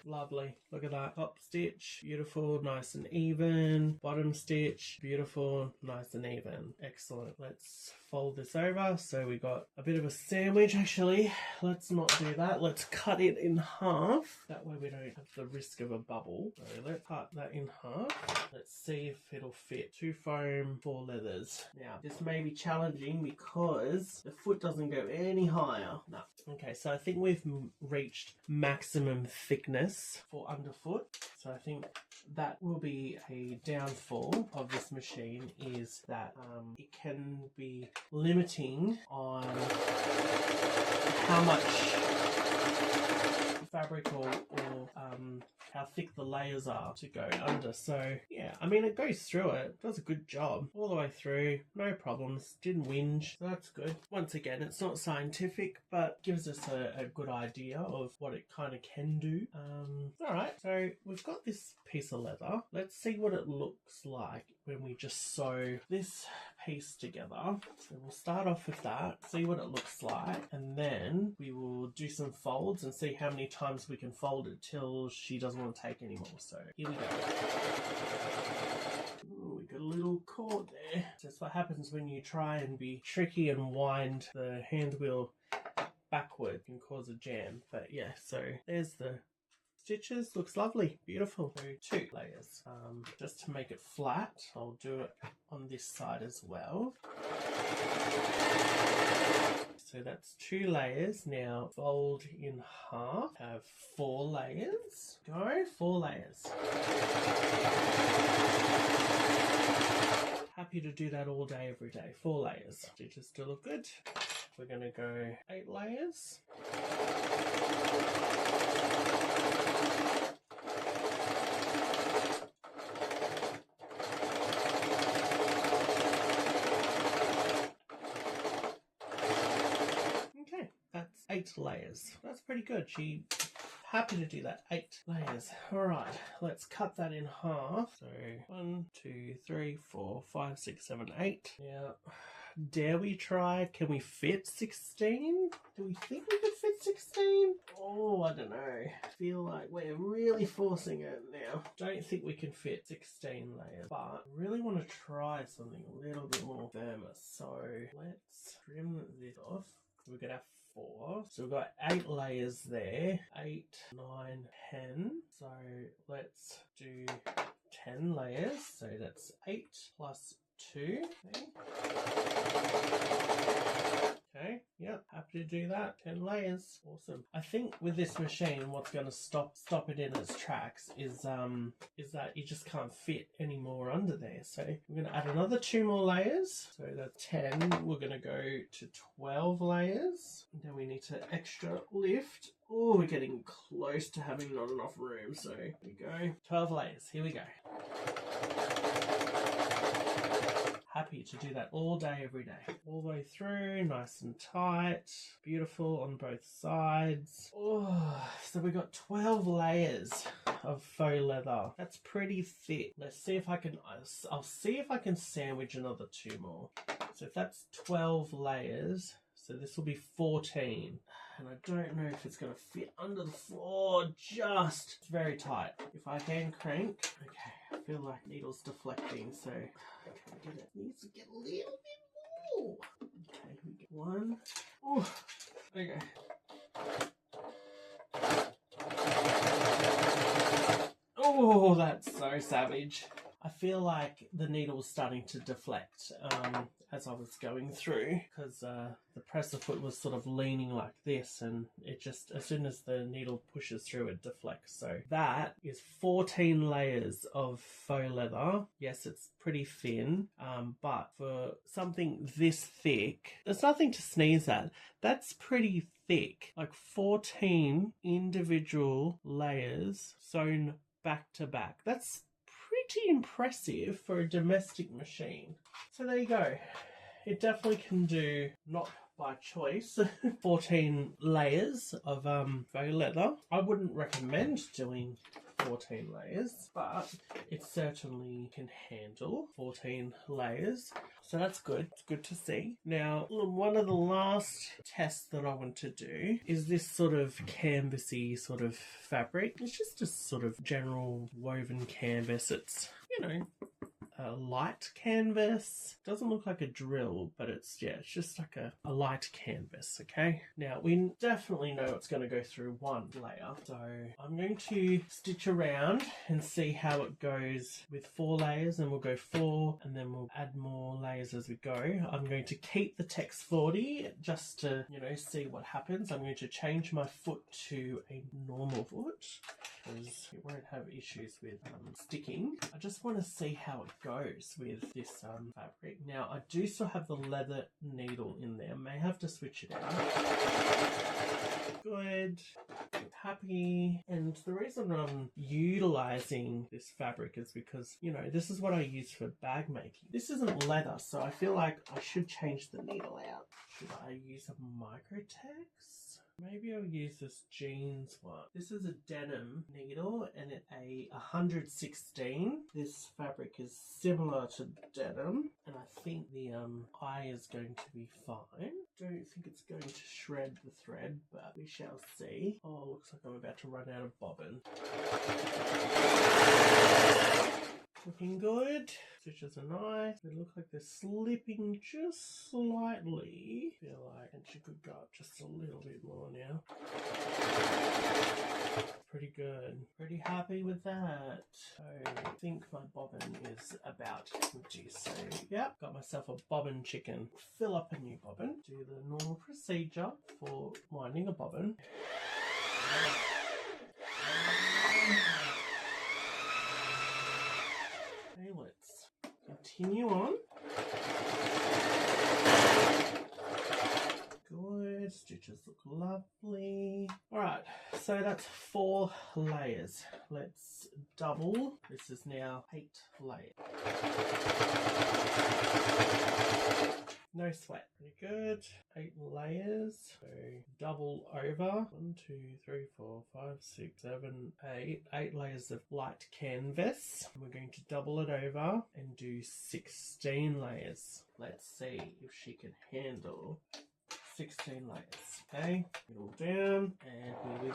Lovely. Look at that. Top stitch, beautiful, nice and even. Bottom stitch, beautiful, nice and even. Excellent. Let's fold this over. So we got a bit of a sandwich. Actually, let's not do that. Let's cut it in half. That way we don't have the risk of a bubble. So let's cut that in half. Let's see if it'll fit. 2 foam, 4 leathers. Now, this may be challenging because the foot doesn't go any higher. No. Okay, so I think we've reached maximum thickness for underfoot. So I think that will be a downfall of this machine, is that it can be limiting on how much fabric or how thick the layers are to go under. So yeah, I mean, it goes through it, does a good job all the way through, no problems, didn't whinge, so that's good. Once again, it's not scientific, but gives us a good idea of what it kind of can do. Alright, so we've got this piece of leather. Let's see what it looks like when we just sew this piece together. So we'll start off with that, see what it looks like, and then we will do some folds and see how many times we can fold it till she doesn't want to take anymore. So here we go. Ooh, we got a little cord there. That's what happens when you try and be tricky and wind the hand wheel backward. It can cause a jam. But yeah, so there's the stitches. Looks lovely, beautiful. So 2 layers. Just to make it flat, I'll do it on this side as well. So that's 2 layers. Now fold in half. Have 4 layers. Go, 4 layers. Happy to do that all day, every day. 4 layers. Stitches still look good. We're going to go 8 layers. That's 8 layers. That's pretty good. She happy to do that. 8 layers. Alright, let's cut that in half. So 1, 2, 3, 4, 5, 6, 7, 8. Now, dare we try? Can we fit 16? Do we think we could fit 16? Oh, I don't know. I feel like we're really forcing it now. Don't think we can fit 16 layers, but I really want to try something a little bit more firmer. So let's trim this off. We're going to have 4. So we've got 8 layers there. 8, 9, 10. So let's do 10 layers. So that's 8 plus 2. Okay, yep, happy to do that. 10 layers, awesome. I think with this machine, what's going to stop it in its tracks is that you just can't fit any more under there. So we're going to add another 2 more layers. So that's 10. We're going to go to 12 layers. And then we need to extra lift. Oh, we're getting close to having not enough room. So here we go. 12 layers. Here we go. Happy to do that all day, every day. All the way through, nice and tight. Beautiful on both sides. Oh, so we got 12 layers of faux leather. That's pretty thick. Let's see if I can, I'll see if I can sandwich another 2 more. So if that's 12 layers, so this will be 14. And I don't know if it's going to fit under the floor. It's very tight. If I hand crank, okay, I feel like needle's deflecting, so it needs to get a little bit more. Okay, we get 1. Ooh, okay, so savage. I feel like the needle was starting to deflect as I was going through, because the presser foot was sort of leaning like this, and it just, as soon as the needle pushes through, it deflects. So that is 14 layers of faux leather. Yes, it's pretty thin, but for something this thick, there's nothing to sneeze at. That's pretty thick, like 14 individual layers sewn back to back. That's pretty impressive for a domestic machine. So there you go. It definitely can do, not by choice, 14 layers of faux leather. I wouldn't recommend doing 14 layers, but it certainly can handle 14 layers. So that's good. It's good to see. Now, one of the last tests that I want to do is this sort of canvasy sort of fabric. It's just a sort of general woven canvas. It's, you know, a light canvas. Doesn't look like a drill, but it's just like a light canvas, okay? Now, we definitely know it's going to go through one layer, so I'm going to stitch around and see how it goes with 4 layers, and we'll go 4, and then we'll add more layers as we go. I'm going to keep the Tex 40 just to, you know, see what happens. I'm going to change my foot to a normal foot, because it won't have issues with sticking. I just want to see how it goes with this fabric. Now, I do still have the leather needle in there. May have to switch it out. Good. Happy. And the reason I'm utilizing this fabric is because, you know, this is what I use for bag making. This isn't leather, so I feel like I should change the needle out. Should I use a Microtex? Maybe I'll use this jeans one. This is a denim needle and a 116. This fabric is similar to denim, and I think the eye is going to be fine. Don't think it's going to shred the thread, but we shall see. Oh, looks like I'm about to run out of bobbin. Looking good. Stitches are nice. They look like they're slipping just slightly. Feel like, and she could go up just a little bit more now. Pretty good. Pretty happy with that. So I think my bobbin is about empty. So yep, got myself a bobbin chicken. Fill up a new bobbin. Do the normal procedure for winding a bobbin. Okay, let's continue on. Good, stitches look lovely. Alright, so that's 4 layers. Let's double. This is now 8 layers. No sweat. Pretty good. 8 layers. So double over. 1, 2, 3, 4, 5, 6, 7, 8. 8 layers of light canvas. We're going to double it over and do 16 layers. Let's see if she can handle 16 layers. Okay, middle down, and here we go.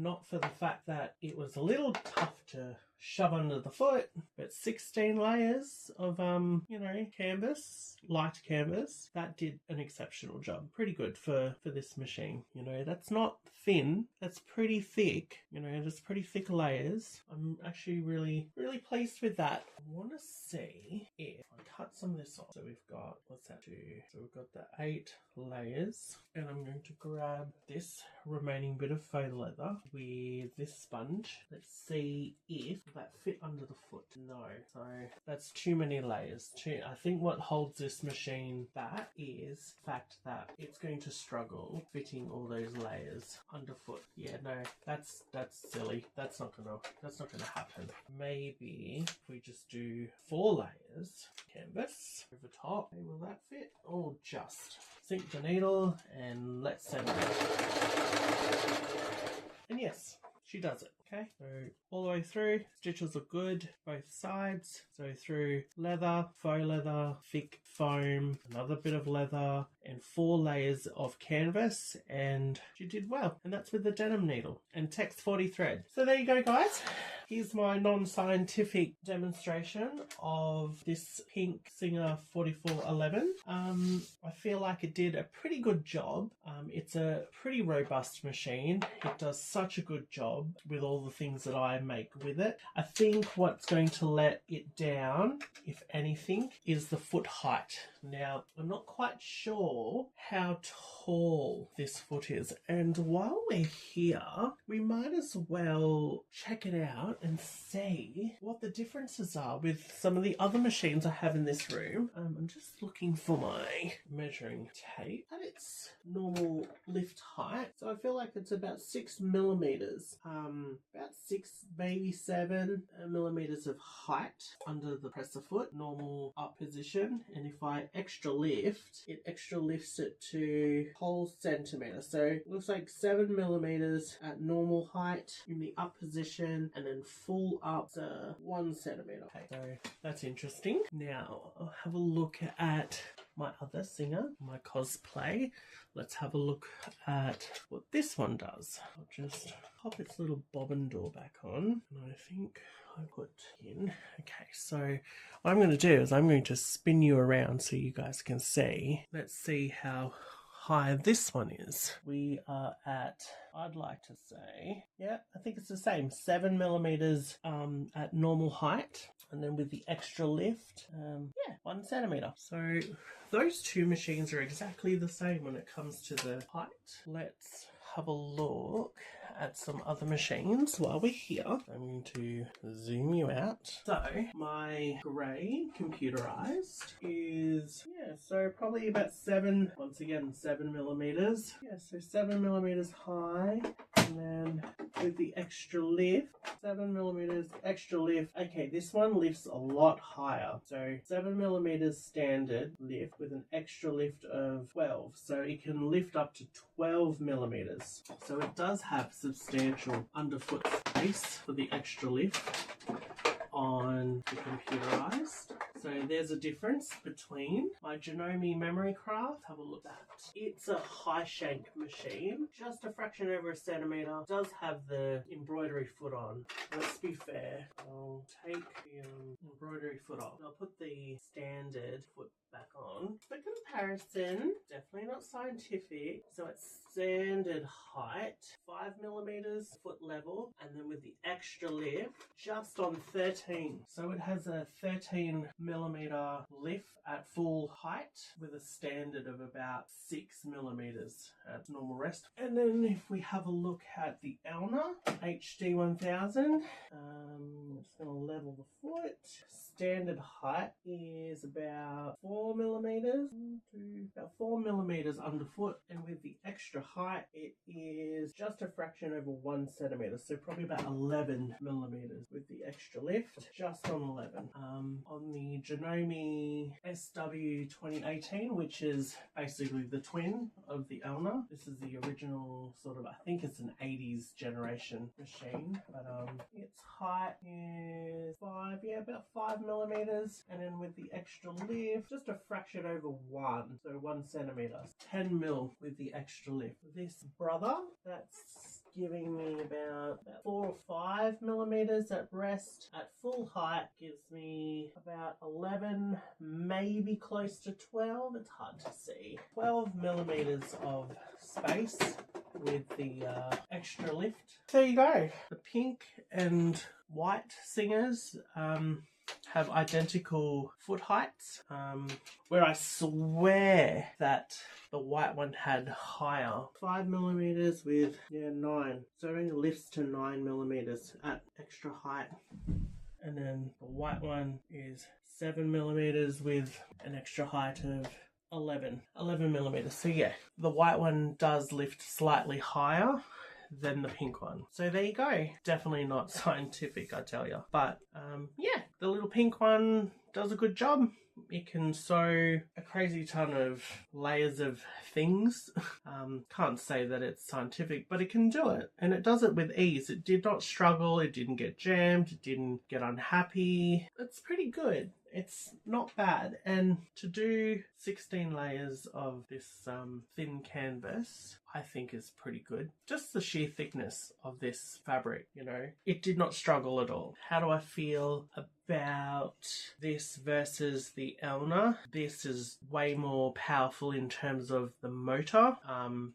Not for the fact that it was a little tough to shove under the foot, but 16 layers of you know, canvas, light canvas, that did an exceptional job. Pretty good for this machine. You know, that's not thin, that's pretty thick. You know, there's pretty thick layers. I'm actually really pleased with that. I want to see if I cut some of this off. So we've got, what's that do? So we've got the 8 layers, and I'm going to grab this remaining bit of faux leather with this sponge. Let's see if that fit under the foot. No, so that's too many layers. I think what holds this machine back is the fact that it's going to struggle fitting all those layers underfoot. Yeah, no, that's silly. That's not gonna happen. Maybe if we just do 4 layers canvas over top. Okay, will that fit? Oh, just sink the needle and let's send it. And yes, she does it. Okay, so all the way through, stitches look good, both sides. So through leather, faux leather, thick foam, another bit of leather, and 4 layers of canvas, and she did well. And that's with the denim needle and text 40 thread. So there you go, guys. Here's my non-scientific demonstration of this pink Singer 4411. I feel like it did a pretty good job. It's a pretty robust machine. It does such a good job with all the things that I make with it. I think what's going to let it down, if anything, is the foot height. Now, I'm not quite sure how tall this foot is, and while we're here, we might as well check it out and see what the differences are with some of the other machines I have in this room. I'm just looking for my measuring tape at its normal lift height. So I feel like it's about 6 millimeters, about 6, maybe 7 millimeters of height under the presser foot, normal up position. And if I extra lift, it extra lifts it to whole centimeter. So it looks like 7 millimeters at normal height in the up position, and then full up to 1 centimeter. Okay, so that's interesting. Now I'll have a look at my other Singer, my cosplay. Let's have a look at what this one does. I'll just pop its little bobbin door back on, and I think I put in. Okay, so what I'm going to do is I'm going to spin you around so you guys can see. Let's see how high this one is. We are at, I'd like to say, yeah, I think it's the same, 7 millimeters at normal height, and then with the extra lift, 1 centimeter. So those two machines are exactly the same when it comes to the height. Let's have a look at some other machines while we're here. I'm going to zoom you out. So my grey computerized is, so probably about 7, once again, 7 millimeters. So 7 millimeters high, and then with the extra lift, 7 millimeters extra lift. Okay, this one lifts a lot higher. So 7 millimeters standard lift with an extra lift of 12. So it can lift up to 12 millimeters. So it does have substantial underfoot space for the extra lift on the computerized. So there's a difference between my Janome Memory Craft. Have a look at that. It's a high shank machine, just a fraction over a centimeter. Does have the embroidery foot on. Let's be fair. I'll take the embroidery foot off. I'll put the standard foot back on. For comparison, definitely not scientific. So it's standard height, 5 millimeters foot level, and then with the extra lift, just on 13. So it has a 13 millimeter lift at full height with a standard of about 6 millimeters at normal rest. And then if we have a look at the Elna HD1000, I'm just going to level the foot. Standard height is about 4 millimeters to about 4 millimeters underfoot, and with the extra height it is just a fraction over 1 centimeter, so probably about 11 millimeters with the extra lift, just on 11. On the Janome SW 2018, which is basically the twin of the Elna, this is the original sort of, I think it's an 80s generation machine, but its height is about 5 millimeters, and then with the extra lift, just a fraction over 1, so 1 centimeter, 10 mil with the extra lift. This brother, that's giving me about 4 or 5 millimeters at rest. At full height gives me about 11, maybe close to 12. It's hard to see. 12 millimeters of space with the extra lift. There you go. The pink and white Singers have identical foot heights, where I swear that the white one had higher. 5 millimeters with 9, so it only lifts to 9 millimeters at extra height, and then the white one is 7 millimeters with an extra height of 11 millimeters. So yeah, the white one does lift slightly higher than the pink one. So there you go. Definitely not scientific, I tell you. But yeah, the little pink one does a good job. It can sew a crazy ton of layers of things. Can't say that it's scientific, but it can do it. And it does it with ease. It did not struggle. It didn't get jammed. It didn't get unhappy. It's pretty good. It's not bad. And to do 16 layers of this thin canvas, I think is pretty good. Just the sheer thickness of this fabric, you know, it did not struggle at all. How do I feel about this versus the Elna? This is way more powerful in terms of the motor.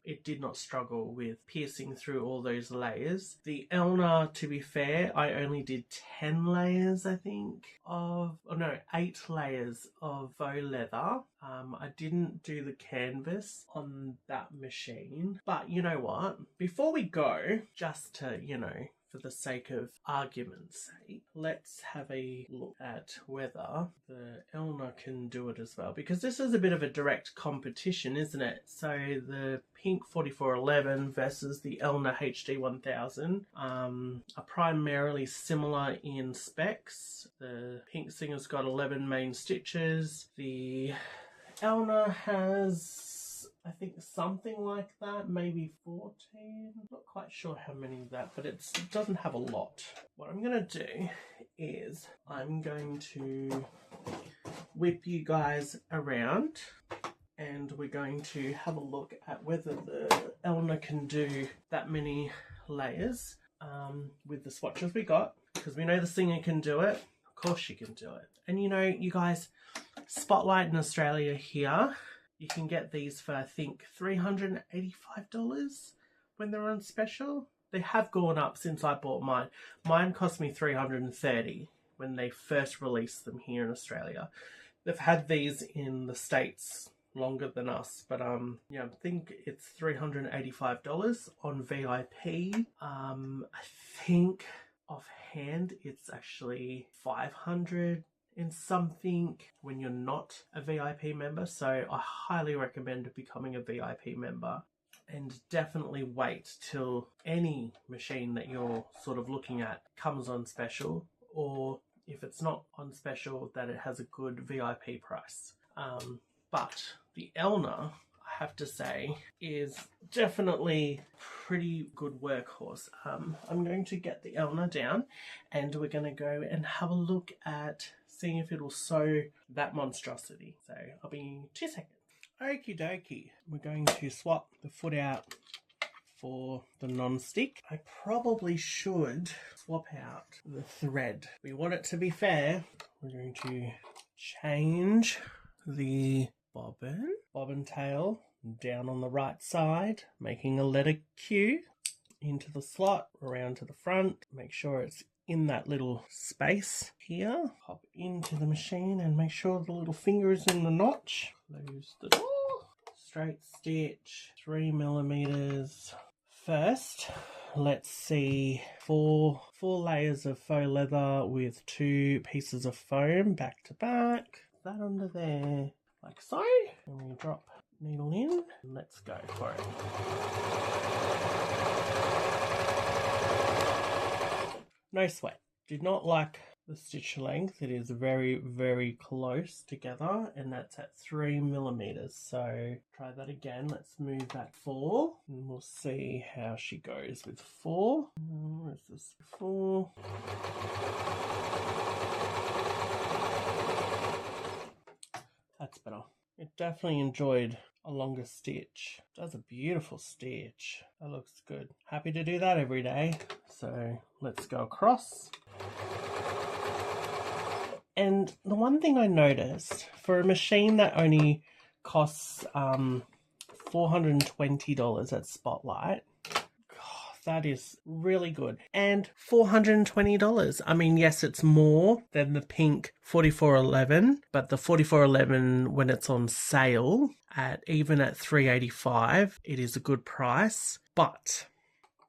It did not struggle with piercing through all those layers. The Elna, to be fair, I only did 10 layers, I think, of, oh no, 8 layers of faux leather. I didn't do the canvas on that machine, but you know what? Before we go, just to, you know, for the sake of argument's sake, let's have a look at whether the Elna can do it as well, because this is a bit of a direct competition, isn't it? So the pink 4411 versus the Elna HD1000 are primarily similar in specs. The pink singer's got 11 main stitches. The Elna has, I think, something like that, maybe 14. Not quite sure how many of that, but it doesn't have a lot. What I'm going to do is I'm going to whip you guys around and we're going to have a look at whether the Elna can do that many layers with the swatches we got, because we know the singer can do it. Of course she can do it. And you know, you guys, Spotlight in Australia here, you can get these for, I think, $385 when they're on special. They have gone up since I bought mine. Mine cost me $330 when they first released them here in Australia. They've had these in the States longer than us, but yeah, I think it's $385 on VIP. I think offhand it's actually $500 and something when you're not a VIP member. So I highly recommend becoming a VIP member, and definitely wait till any machine that you're sort of looking at comes on special, or if it's not on special, that it has a good VIP price. But the Elna, I have to say, is definitely pretty good workhorse. I'm going to get the Elna down and we're going to go and have a look at seeing if it'll sew that monstrosity. So I'll be in 2 seconds. Okie dokie. We're going to swap the foot out for the non-stick. I probably should swap out the thread. We want it to be fair. We're going to change the bobbin tail down on the right side, making a letter Q into the slot, around to the front. Make sure it's in that little space here. Hop into the machine and make sure the little finger is in the notch. Close the door. Straight stitch, 3mm. First, let's see, four layers of faux leather with 2 pieces of foam back to back. That under there, like so. And we drop needle in. Let's go for it. No sweat. Did not like the stitch length. It is very, very close together, and that's at 3mm. So try that again. Let's move that 4, and we'll see how she goes with 4. Where's this 4? That's better. It definitely enjoyed a longer stitch. Does a beautiful stitch. That looks good. Happy to do that every day. So let's go across. And the one thing I noticed, for a machine that only costs $420 at Spotlight, that is really good. And $420. I mean, yes, it's more than the pink 4411, but the 4411, when it's on sale, even at $385, it is a good price. But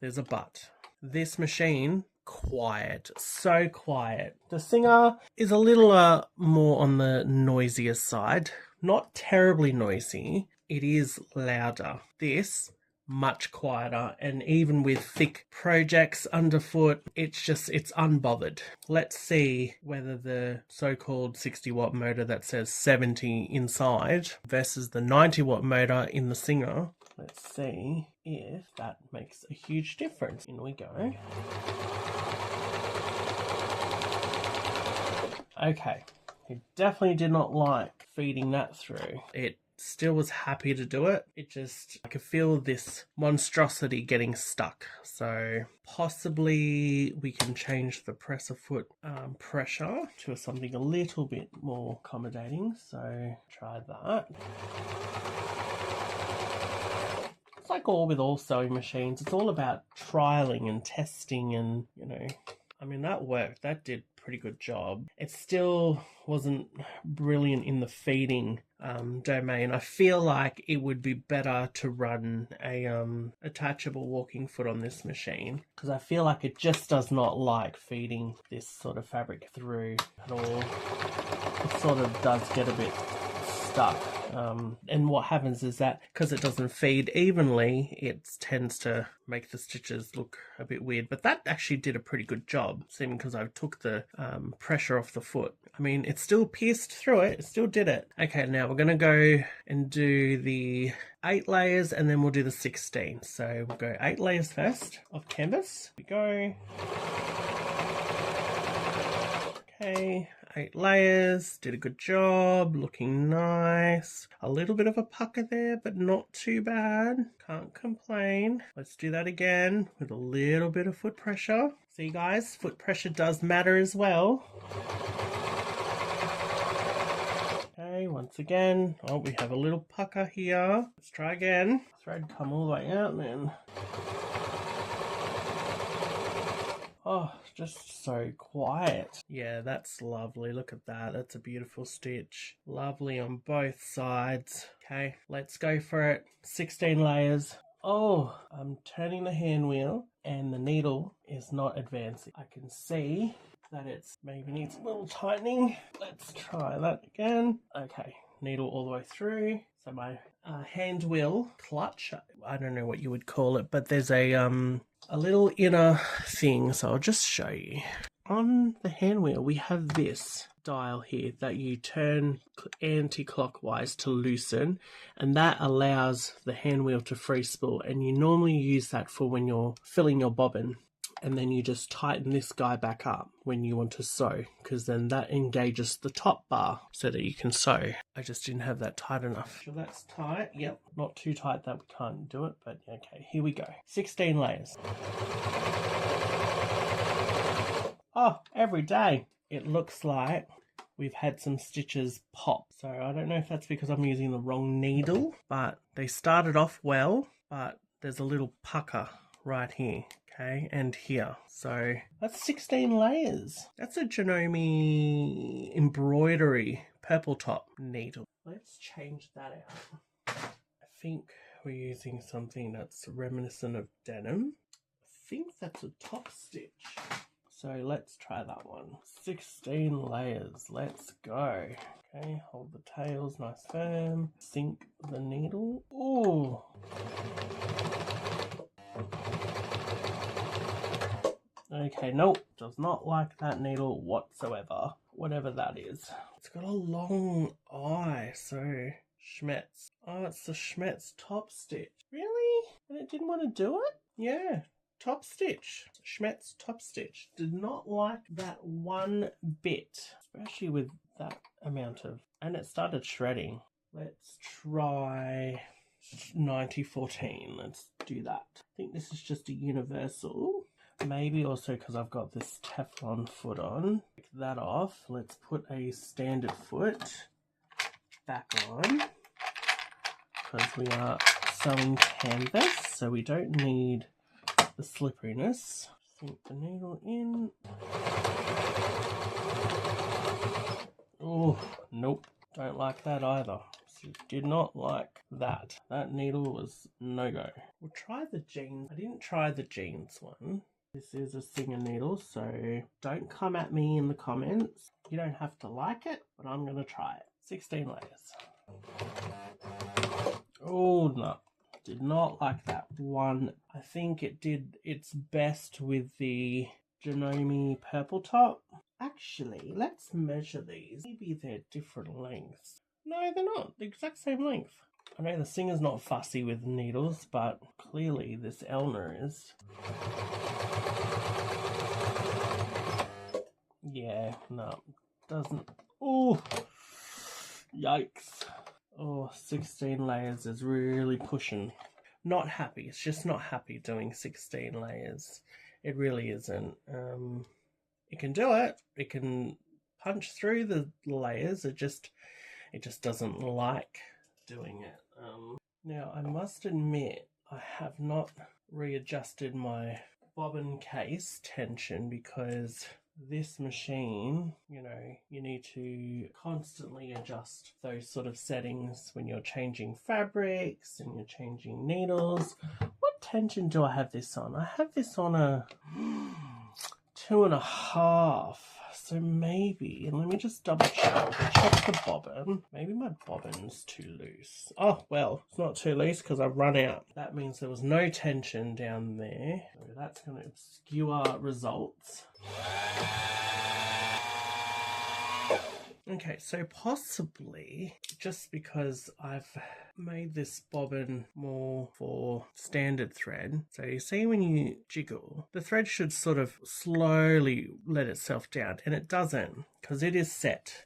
there's a but. This machine, quiet, so quiet. The Singer is a little more on the noisier side. Not terribly noisy. It is louder. This, much quieter, and even with thick projects underfoot, it's unbothered. Let's see whether the so-called 60-watt motor that says 70 inside versus the 90-watt motor in the Singer. Let's see if that makes a huge difference. In we go. Okay, It definitely did not like feeding that through. It still was happy to do it. It just, I could feel this monstrosity getting stuck. So possibly we can change the presser foot pressure to something a little bit more accommodating. So try that. It's like with all sewing machines, it's all about trialing and testing and, you know, I mean, that worked. That did a pretty good job. It still wasn't brilliant in the feeding domain. I feel like it would be better to run a attachable walking foot on this machine, because I feel like it just does not like feeding this sort of fabric through at all. It sort of does get a bit stuck. And what happens is that because it doesn't feed evenly, it tends to make the stitches look a bit weird. But that actually did a pretty good job, seeming because I took the pressure off the foot. I mean, it still pierced through it. It still did it. Okay, now we're going to go and do the 8 layers and then we'll do the 16. So we'll go 8 layers first of canvas. Here we go. Okay. 8 layers, did a good job, looking nice. A little bit of a pucker there, but not too bad. Can't complain. Let's do that again with a little bit of foot pressure. See guys, foot pressure does matter as well. Okay, once again. Oh, we have a little pucker here. Let's try again. Thread come all the way out then. Oh, just so quiet. Yeah, that's lovely. Look at that. That's a beautiful stitch. Lovely on both sides. Okay, let's go for it. 16 layers. Oh, I'm turning the hand wheel and the needle is not advancing. I can see that it's maybe needs a little tightening. Let's try that again. Okay, needle all the way through. So my hand wheel clutch, I don't know what you would call it, but there's a little inner thing, so I'll just show you. On the hand wheel, we have this dial here that you turn anti-clockwise to loosen, and that allows the hand wheel to free spool, and you normally use that for when you're filling your bobbin. And then you just tighten this guy back up when you want to sew, because then that engages the top bar so that you can sew. I just didn't have that tight enough. So that's tight. Yep, not too tight that we can't do it, but okay, here we go. 16 layers. Oh, every day it looks like we've had some stitches pop. So I don't know if that's because I'm using the wrong needle, but they started off well, but there's a little pucker right here. Okay, and here. So that's 16 layers. That's a Janome embroidery purple top needle. Let's change that out. I think we're using something that's reminiscent of denim. I think that's a top stitch. So let's try that one. 16 layers. Let's go. Okay, hold the tails nice firm. Sink the needle. Ooh. Okay, nope, does not like that needle whatsoever, whatever that is. It's got a long eye, so Schmetz. Oh, it's the Schmetz top stitch. Really? And it didn't want to do it? Yeah, top stitch. Schmetz top stitch. Did not like that one bit, especially with that amount of... And it started shredding. Let's try 9014. Let's do that. I think this is just a universal. Maybe also because I've got this Teflon foot on. Take that off. Let's put a standard foot back on, because we are sewing canvas, so we don't need the slipperiness. Sink the needle in. Oh, nope. Don't like that either. So did not like that. That needle was no-go. We'll try the jeans. I didn't try the jeans one. This is a Singer needle, so don't come at me in the comments. You don't have to like it, but I'm going to try it. 16 layers. Oh, no. Did not like that one. I think it did its best with the Janome purple top. Actually, let's measure these. Maybe they're different lengths. No, they're not. The exact same length. I know the Singer's not fussy with needles, but clearly this Elna is. Yeah, no, doesn't. Oh, yikes. Oh, 16 layers is really pushing. Not happy. It's just not happy doing 16 layers. It really isn't. It can do it. It can punch through the layers. It just doesn't like doing it. Now, I must admit, I have not readjusted my bobbin case tension because this machine, you know, you need to constantly adjust those sort of settings when you're changing fabrics and you're changing needles. What tension do I have this on? I have this on a 2.5. So maybe, and let me just double check the bobbin. Maybe my bobbin's too loose. Oh, well, it's not too loose because I've run out. That means there was no tension down there. So that's going to obscure results. Okay, so possibly just because I've made this bobbin more for standard thread. So you see when you jiggle, the thread should sort of slowly let itself down, and it doesn't because it is set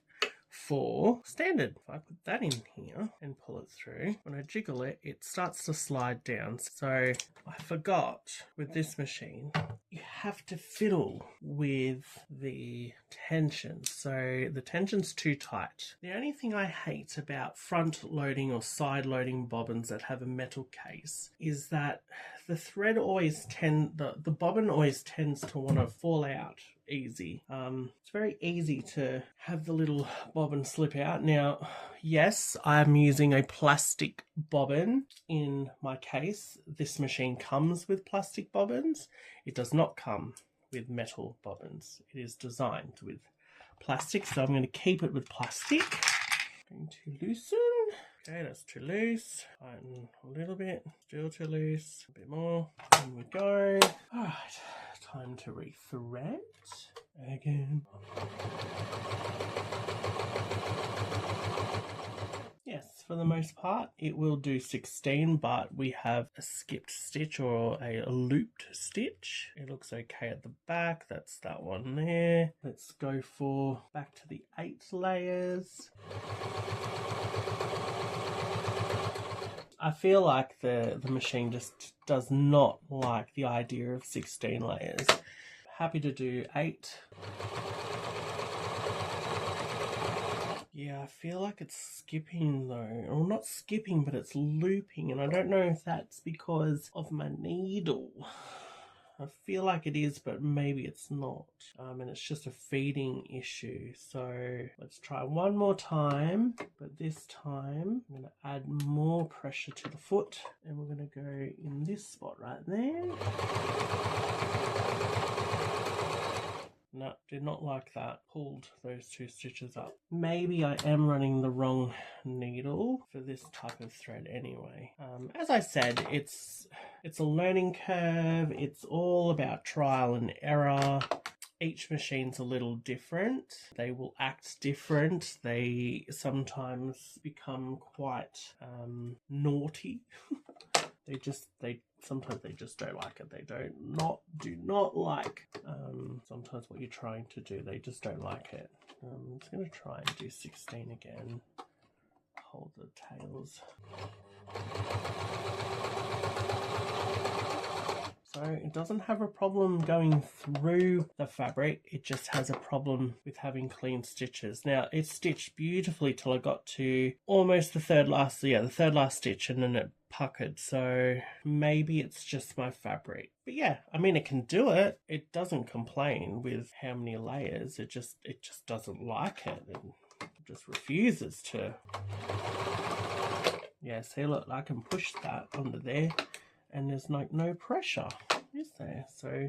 for standard. If I put that in here and pull it through, when I jiggle it, it starts to slide down. So I forgot with this machine, you have to fiddle with the tension. So the tension's too tight. The only thing I hate about front loading or side loading bobbins that have a metal case is that the thread always the bobbin always tends to want to fall out easy. It's very easy to have the little bobbin slip out. Now, yes, I'm using a plastic bobbin in my case. This machine comes with plastic bobbins. It does not come with metal bobbins. It is designed with plastic, so I'm going to keep it with plastic. Going to loosen. Okay, that's too loose. Tighten a little bit. Still too loose. A bit more. In we go. Alright, time to rethread again. Yes, for the most part, it will do 16, but we have a skipped stitch or a looped stitch. It looks okay at the back. That's that one there. Let's go for back to the 8 layers. I feel like the machine just does not like the idea of 16 layers. Happy to do 8. Yeah, I feel like it's skipping though. Or not skipping, but it's looping. And I don't know if that's because of my needle. I feel like it is, but maybe it's not. And it's just a feeding issue. So let's try one more time. But this time, I'm going to add more pressure to the foot. And we're going to go in this spot right there. No, did not like that. Pulled those 2 stitches up. Maybe I am running the wrong needle for this type of thread anyway. As I said, it's a learning curve. It's all about trial and error. Each machine's a little different. They will act different. They sometimes become quite naughty. Sometimes they just don't like it. They do not like sometimes what you're trying to do. They just don't like it. I'm just going to try and do 16 again. Hold the tails. So it doesn't have a problem going through the fabric. It just has a problem with having clean stitches. Now it's stitched beautifully till I got to almost the third last stitch, and then it puckered. So maybe it's just my fabric. But yeah, I mean, it can do it. It doesn't complain with how many layers. It just doesn't like it. It just refuses to. Yeah, see, look, I can push that under there. And there's like no pressure, is there? So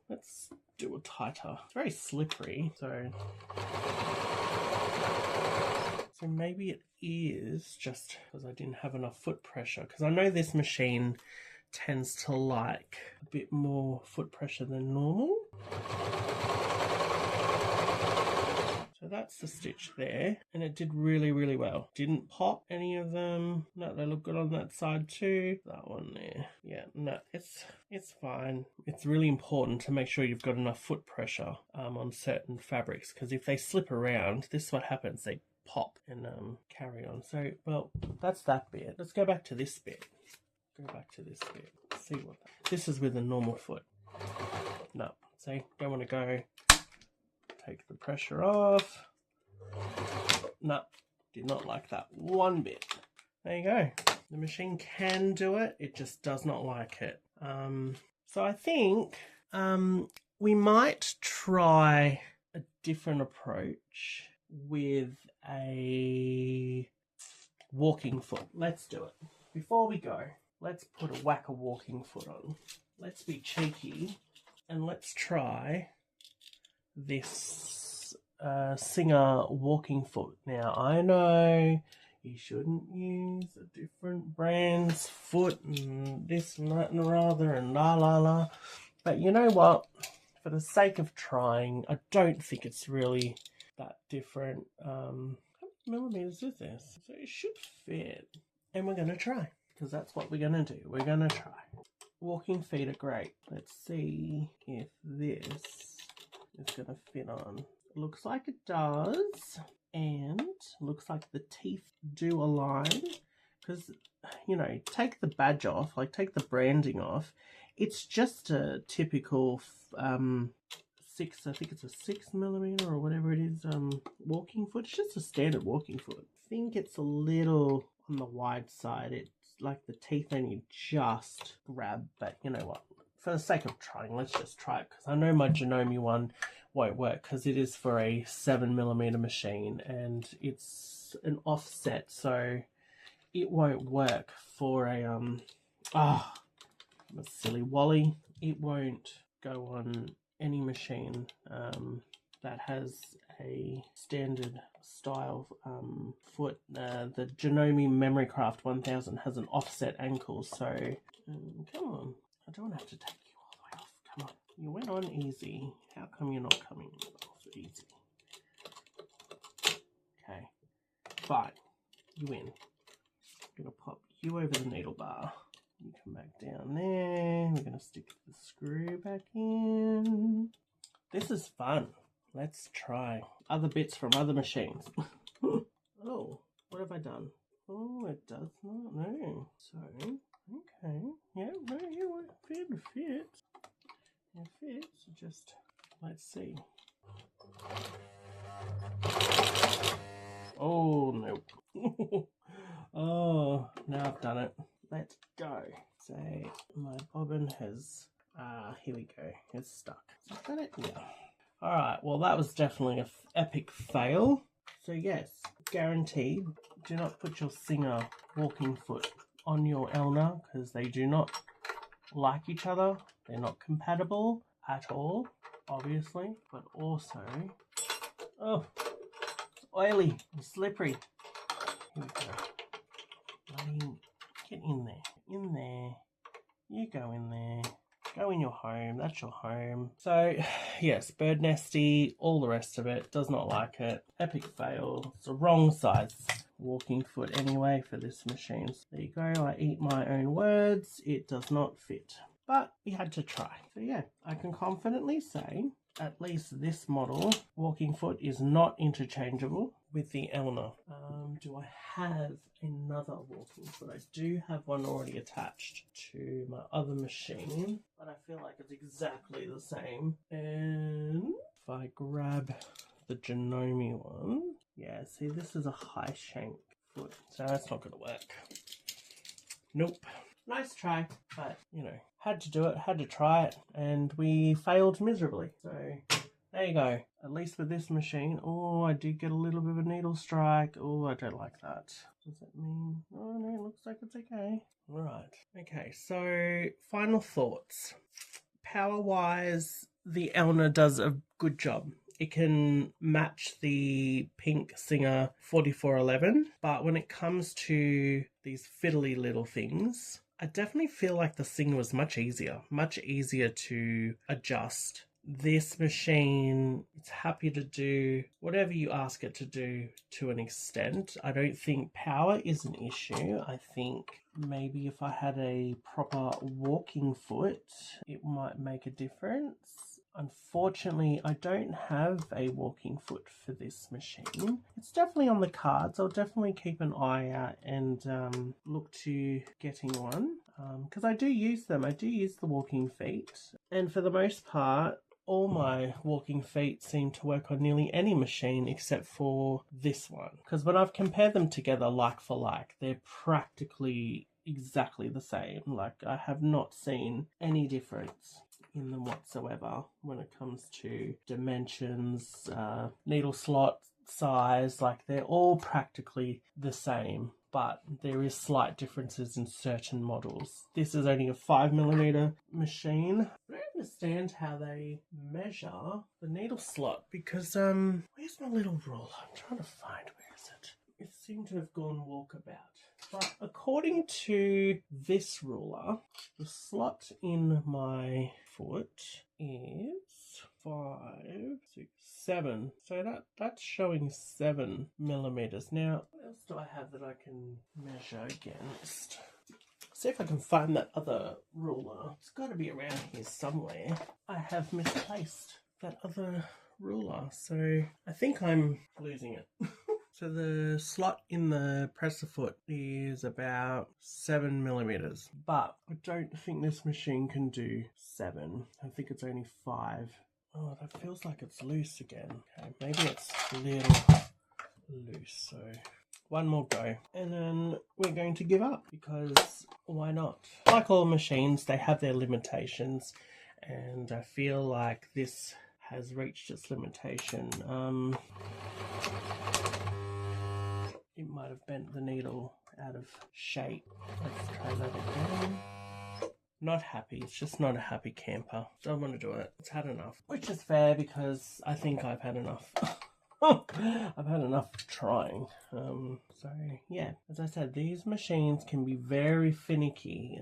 let's do it tighter. It's very slippery, so maybe it is just because I didn't have enough foot pressure. Because I know this machine tends to like a bit more foot pressure than normal. So that's the stitch there, and it did really, really well. Didn't pop any of them. No, they look good on that side too. That one there. Yeah, no, it's fine. It's really important to make sure you've got enough foot pressure on certain fabrics, because if they slip around, this is what happens. They pop and carry on. So, well, that's that bit. Let's go back to this bit. Go back to this bit. See what this is with a normal foot. No, see, don't want to go. Take the pressure off. No, did not like that one bit. There you go. The machine can do it. It just does not like it. So I think we might try a different approach with a walking foot. Let's do it. Before we go, let's put a whack of walking foot on. Let's be cheeky and let's try this Singer walking foot. Now, I know you shouldn't use a different brand's foot and this and that and rather and la la la. But you know what? For the sake of trying, I don't think it's really that different. How many millimeters is this? So it should fit. And we're going to try, because that's what we're going to do. We're going to try. Walking feet are great. Let's see if this is going to fit on. Looks like it does, and looks like the teeth do align, because, you know, take the badge off, like take the branding off, it's just a typical I think it's a 6 millimeter or whatever it is, walking foot. It's just a standard walking foot. I think it's a little on the wide side. It's like the teeth only just grab, but you know what? For the sake of trying, let's just try it, because I know my Janome one won't work, because it is for a 7 millimeter machine and it's an offset, so it won't work for a I'm a silly Wally. It won't go on any machine that has a standard style foot. The Janome Memorycraft 1000 has an offset ankle, so come on. I don't have to take you all the way off. Come on. You went on easy. How come you're not coming off easy? Okay. Fine. You win. I'm going to pop you over the needle bar. You come back down there. We're going to stick the screw back in. This is fun. Let's try other bits from other machines. Oh, what have I done? Oh, it does not. No. So, okay. Yeah, no, you won't fit. It fits. It fits. Just, let's see. Oh, no. Oh, now I've done it. Let's go. Say, my bobbin has, here we go. It's stuck. Is that it? Yeah. Alright, well that was definitely an epic fail. So yes, guaranteed, do not put your Singer walking foot on your Elna, because they do not like each other. They're not compatible at all, obviously. But also, oh, it's oily and slippery. Here we go. Get in there. In there. You go in there. Go in your home. That's your home. So, yes, bird nesty, all the rest of it. Does not like it. Epic fail. It's the wrong size walking foot anyway for this machine. So there you go. I eat my own words. It does not fit. But we had to try. So yeah, I can confidently say at least this model walking foot is not interchangeable with the Elna. Do I have another walking foot? I do have one already attached to my other machine, but I feel like it's exactly the same. And if I grab the Janome one, yeah, see, this is a high shank foot, so that's not going to work. Nope. Nice try, but, you know, had to do it, had to try it, and we failed miserably. So, there you go. At least with this machine, oh, I did get a little bit of a needle strike. Oh, I don't like that. Does that mean? Oh, no, it looks like it's okay. All right. Okay, so final thoughts. Power-wise, the Elna does a good job. It can match the pink Singer 4411, but when it comes to these fiddly little things, I definitely feel like the Singer was much easier to adjust. this machine, it's happy to do whatever you ask it to do to an extent. I don't think power is an issue. I think maybe if I had a proper walking foot, it might make a difference. Unfortunately, I don't have a walking foot for this machine. It's definitely on the cards. I'll definitely keep an eye out and look to getting one because I do use them. I do use the walking feet. And for the most part, all my walking feet seem to work on nearly any machine except for this one. Because when I've compared them together like for like, they're practically exactly the same. Like, I have not seen any difference in them whatsoever when it comes to dimensions, needle slot size. Like, they're all practically the same, but there is slight differences in certain models. This is only a 5mm machine. I don't understand how they measure the needle slot because where's my little ruler? I'm trying to find, where is it? It seemed to have gone walkabout. But according to this ruler, the slot in my foot is 5, 6, 7. So that's showing 7mm. Now, what else do I have that I can measure against? See if I can find that other ruler. It's got to be around here somewhere. I have misplaced that other ruler, so I think I'm losing it. So the slot in the presser foot is about 7mm, but I don't think this machine can do 7. I think it's only 5. Oh, that feels like it's loose again. Okay, maybe it's a little loose, so one more go. And then we're going to give up because why not? Like all machines, they have their limitations, and I feel like this has reached its limitation. It might have bent the needle out of shape. Let's try that again. Not happy. It's just not a happy camper. Don't want to do it. It's had enough. Which is fair because I think I've had enough. I've had enough trying. So yeah, as I said, these machines can be very finicky.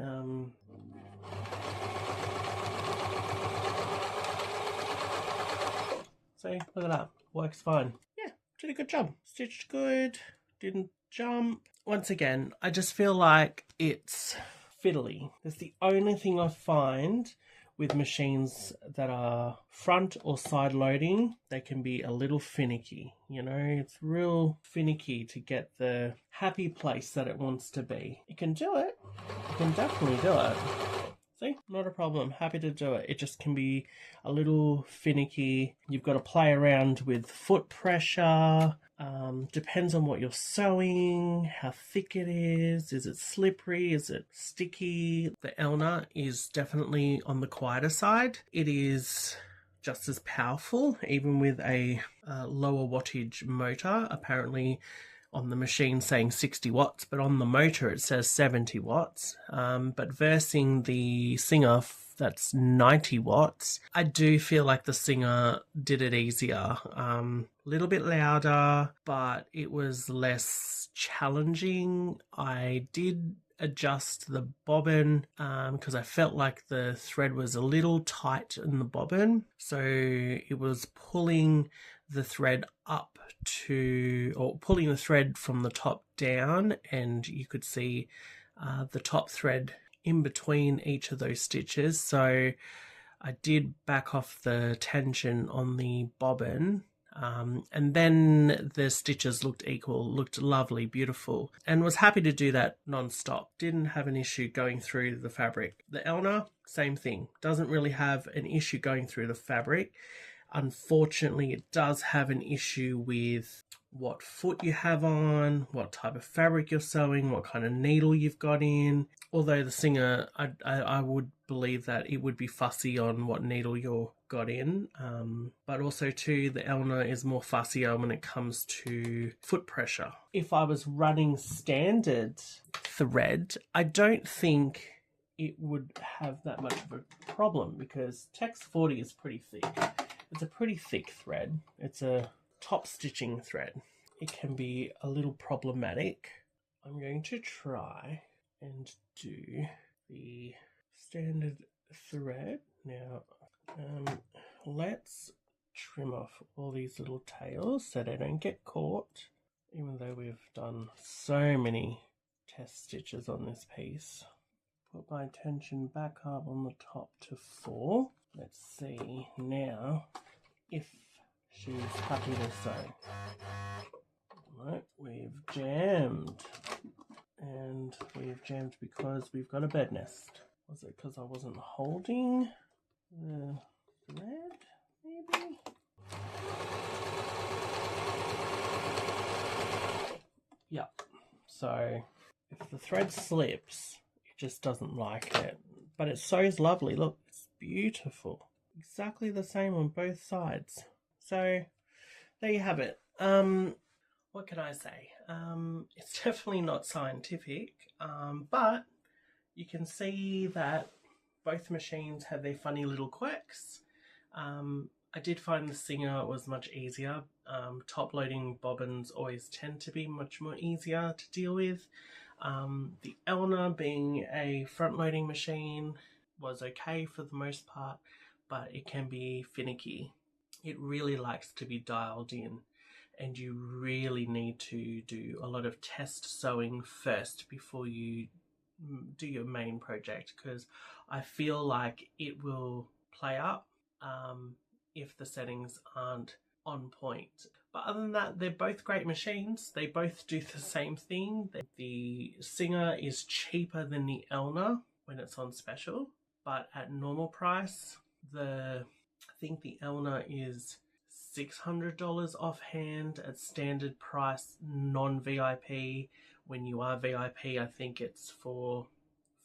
So look at that. Works fine. Yeah, did a good job. Stitched good. Didn't jump. Once again, I just feel like it's fiddly. That's the only thing I find with machines that are front or side loading. They can be a little finicky. You know, it's real finicky to get the happy place that it wants to be. You can do it. You can definitely do it. See, not a problem. Happy to do it. It just can be a little finicky. You've got to play around with foot pressure. Depends on what you're sewing, how thick it is it slippery, is it sticky? The Elna is definitely on the quieter side. It is just as powerful, even with a lower wattage motor. Apparently on the machine saying 60 watts, but on the motor it says 70 watts. But versing the Singer that's 90 watts, I do feel like the Singer did it easier. A little bit louder, but it was less challenging. I did adjust the bobbin because I felt like the thread was a little tight in the bobbin, so it was pulling the thread up to, or pulling the thread from the top down, and you could see the top thread in between each of those stitches. So I did back off the tension on the bobbin, and then the stitches looked equal, looked lovely, beautiful, and was happy to do that non-stop. Didn't have an issue going through the fabric. The Elna, same thing, doesn't really have an issue going through the fabric. Unfortunately, it does have an issue with what foot you have on, what type of fabric you're sewing, what kind of needle you've got in. Although the Singer, I would believe that it would be fussy on what needle you're got in. But also too, the Elna is more fussier when it comes to foot pressure. If I was running standard thread, I don't think it would have that much of a problem because Tex 40 is pretty thick. It's a pretty thick thread. It's a top stitching thread. It can be a little problematic. I'm going to try and do the standard thread. Now, let's trim off all these little tails so they don't get caught, even though we've done so many test stitches on this piece. Put my tension back up on the top to 4. Let's see now if she's happy to sew. Right, we've jammed. And we've jammed because we've got a bird nest. Was it because I wasn't holding the thread, maybe? Yeah, so if the thread slips, it just doesn't like it. But it sews lovely. Look, it's beautiful. Exactly the same on both sides. So there you have it. What can I say? It's definitely not scientific, but you can see that both machines have their funny little quirks. I did find the Singer was much easier. Top-loading bobbins always tend to be much more easier to deal with. The Elna, being a front-loading machine, was okay for the most part, but it can be finicky. It really likes to be dialed in, and you really need to do a lot of test sewing first before you do your main project, because I feel like it will play up if the settings aren't on point. But other than that, they're both great machines. They both do the same thing. The Singer is cheaper than the Elna when it's on special, but at normal price, I think the Elna is $600 offhand at standard price, non-VIP. When you are VIP, I think it's for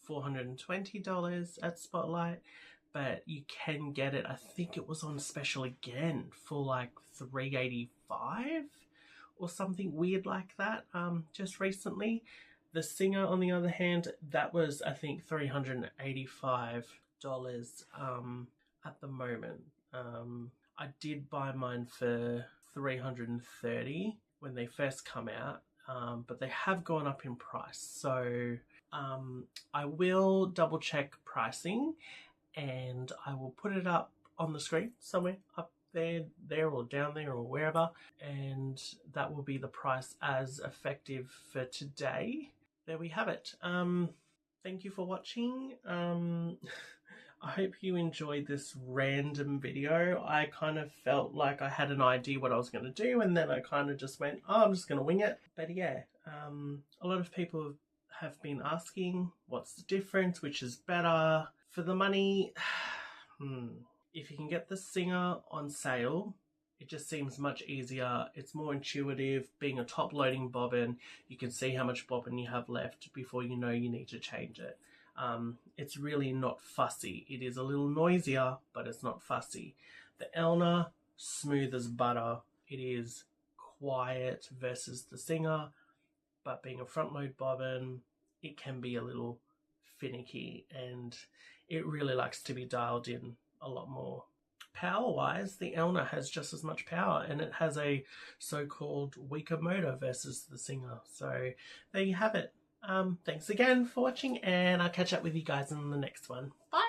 $420 at Spotlight, but you can get it, I think it was on special again for like $385 or something weird like that just recently. The Singer, on the other hand, that was, I think, $385 at the moment. I did buy mine for $330 when they first come out, but they have gone up in price. So I will double check pricing, and I will put it up on the screen somewhere up there or down there or wherever, and that will be the price as effective for today. There we have it. Thank you for watching. I hope you enjoyed this random video. I kind of felt like I had an idea what I was going to do, and then I kind of just went, oh, I'm just going to wing it. But yeah, a lot of people have been asking what's the difference, which is better. For the money, if you can get the Singer on sale, it just seems much easier. It's more intuitive. Being a top loading bobbin, you can see how much bobbin you have left before you know you need to change it. It's really not fussy. It is a little noisier, but it's not fussy. The Elna, smooth as butter. It is quiet versus the Singer, but being a front load bobbin, it can be a little finicky, and it really likes to be dialed in a lot more. Power-wise, the Elna has just as much power, and it has a so-called weaker motor versus the Singer. So there you have it. Thanks again for watching, and I'll catch up with you guys in the next one. Bye!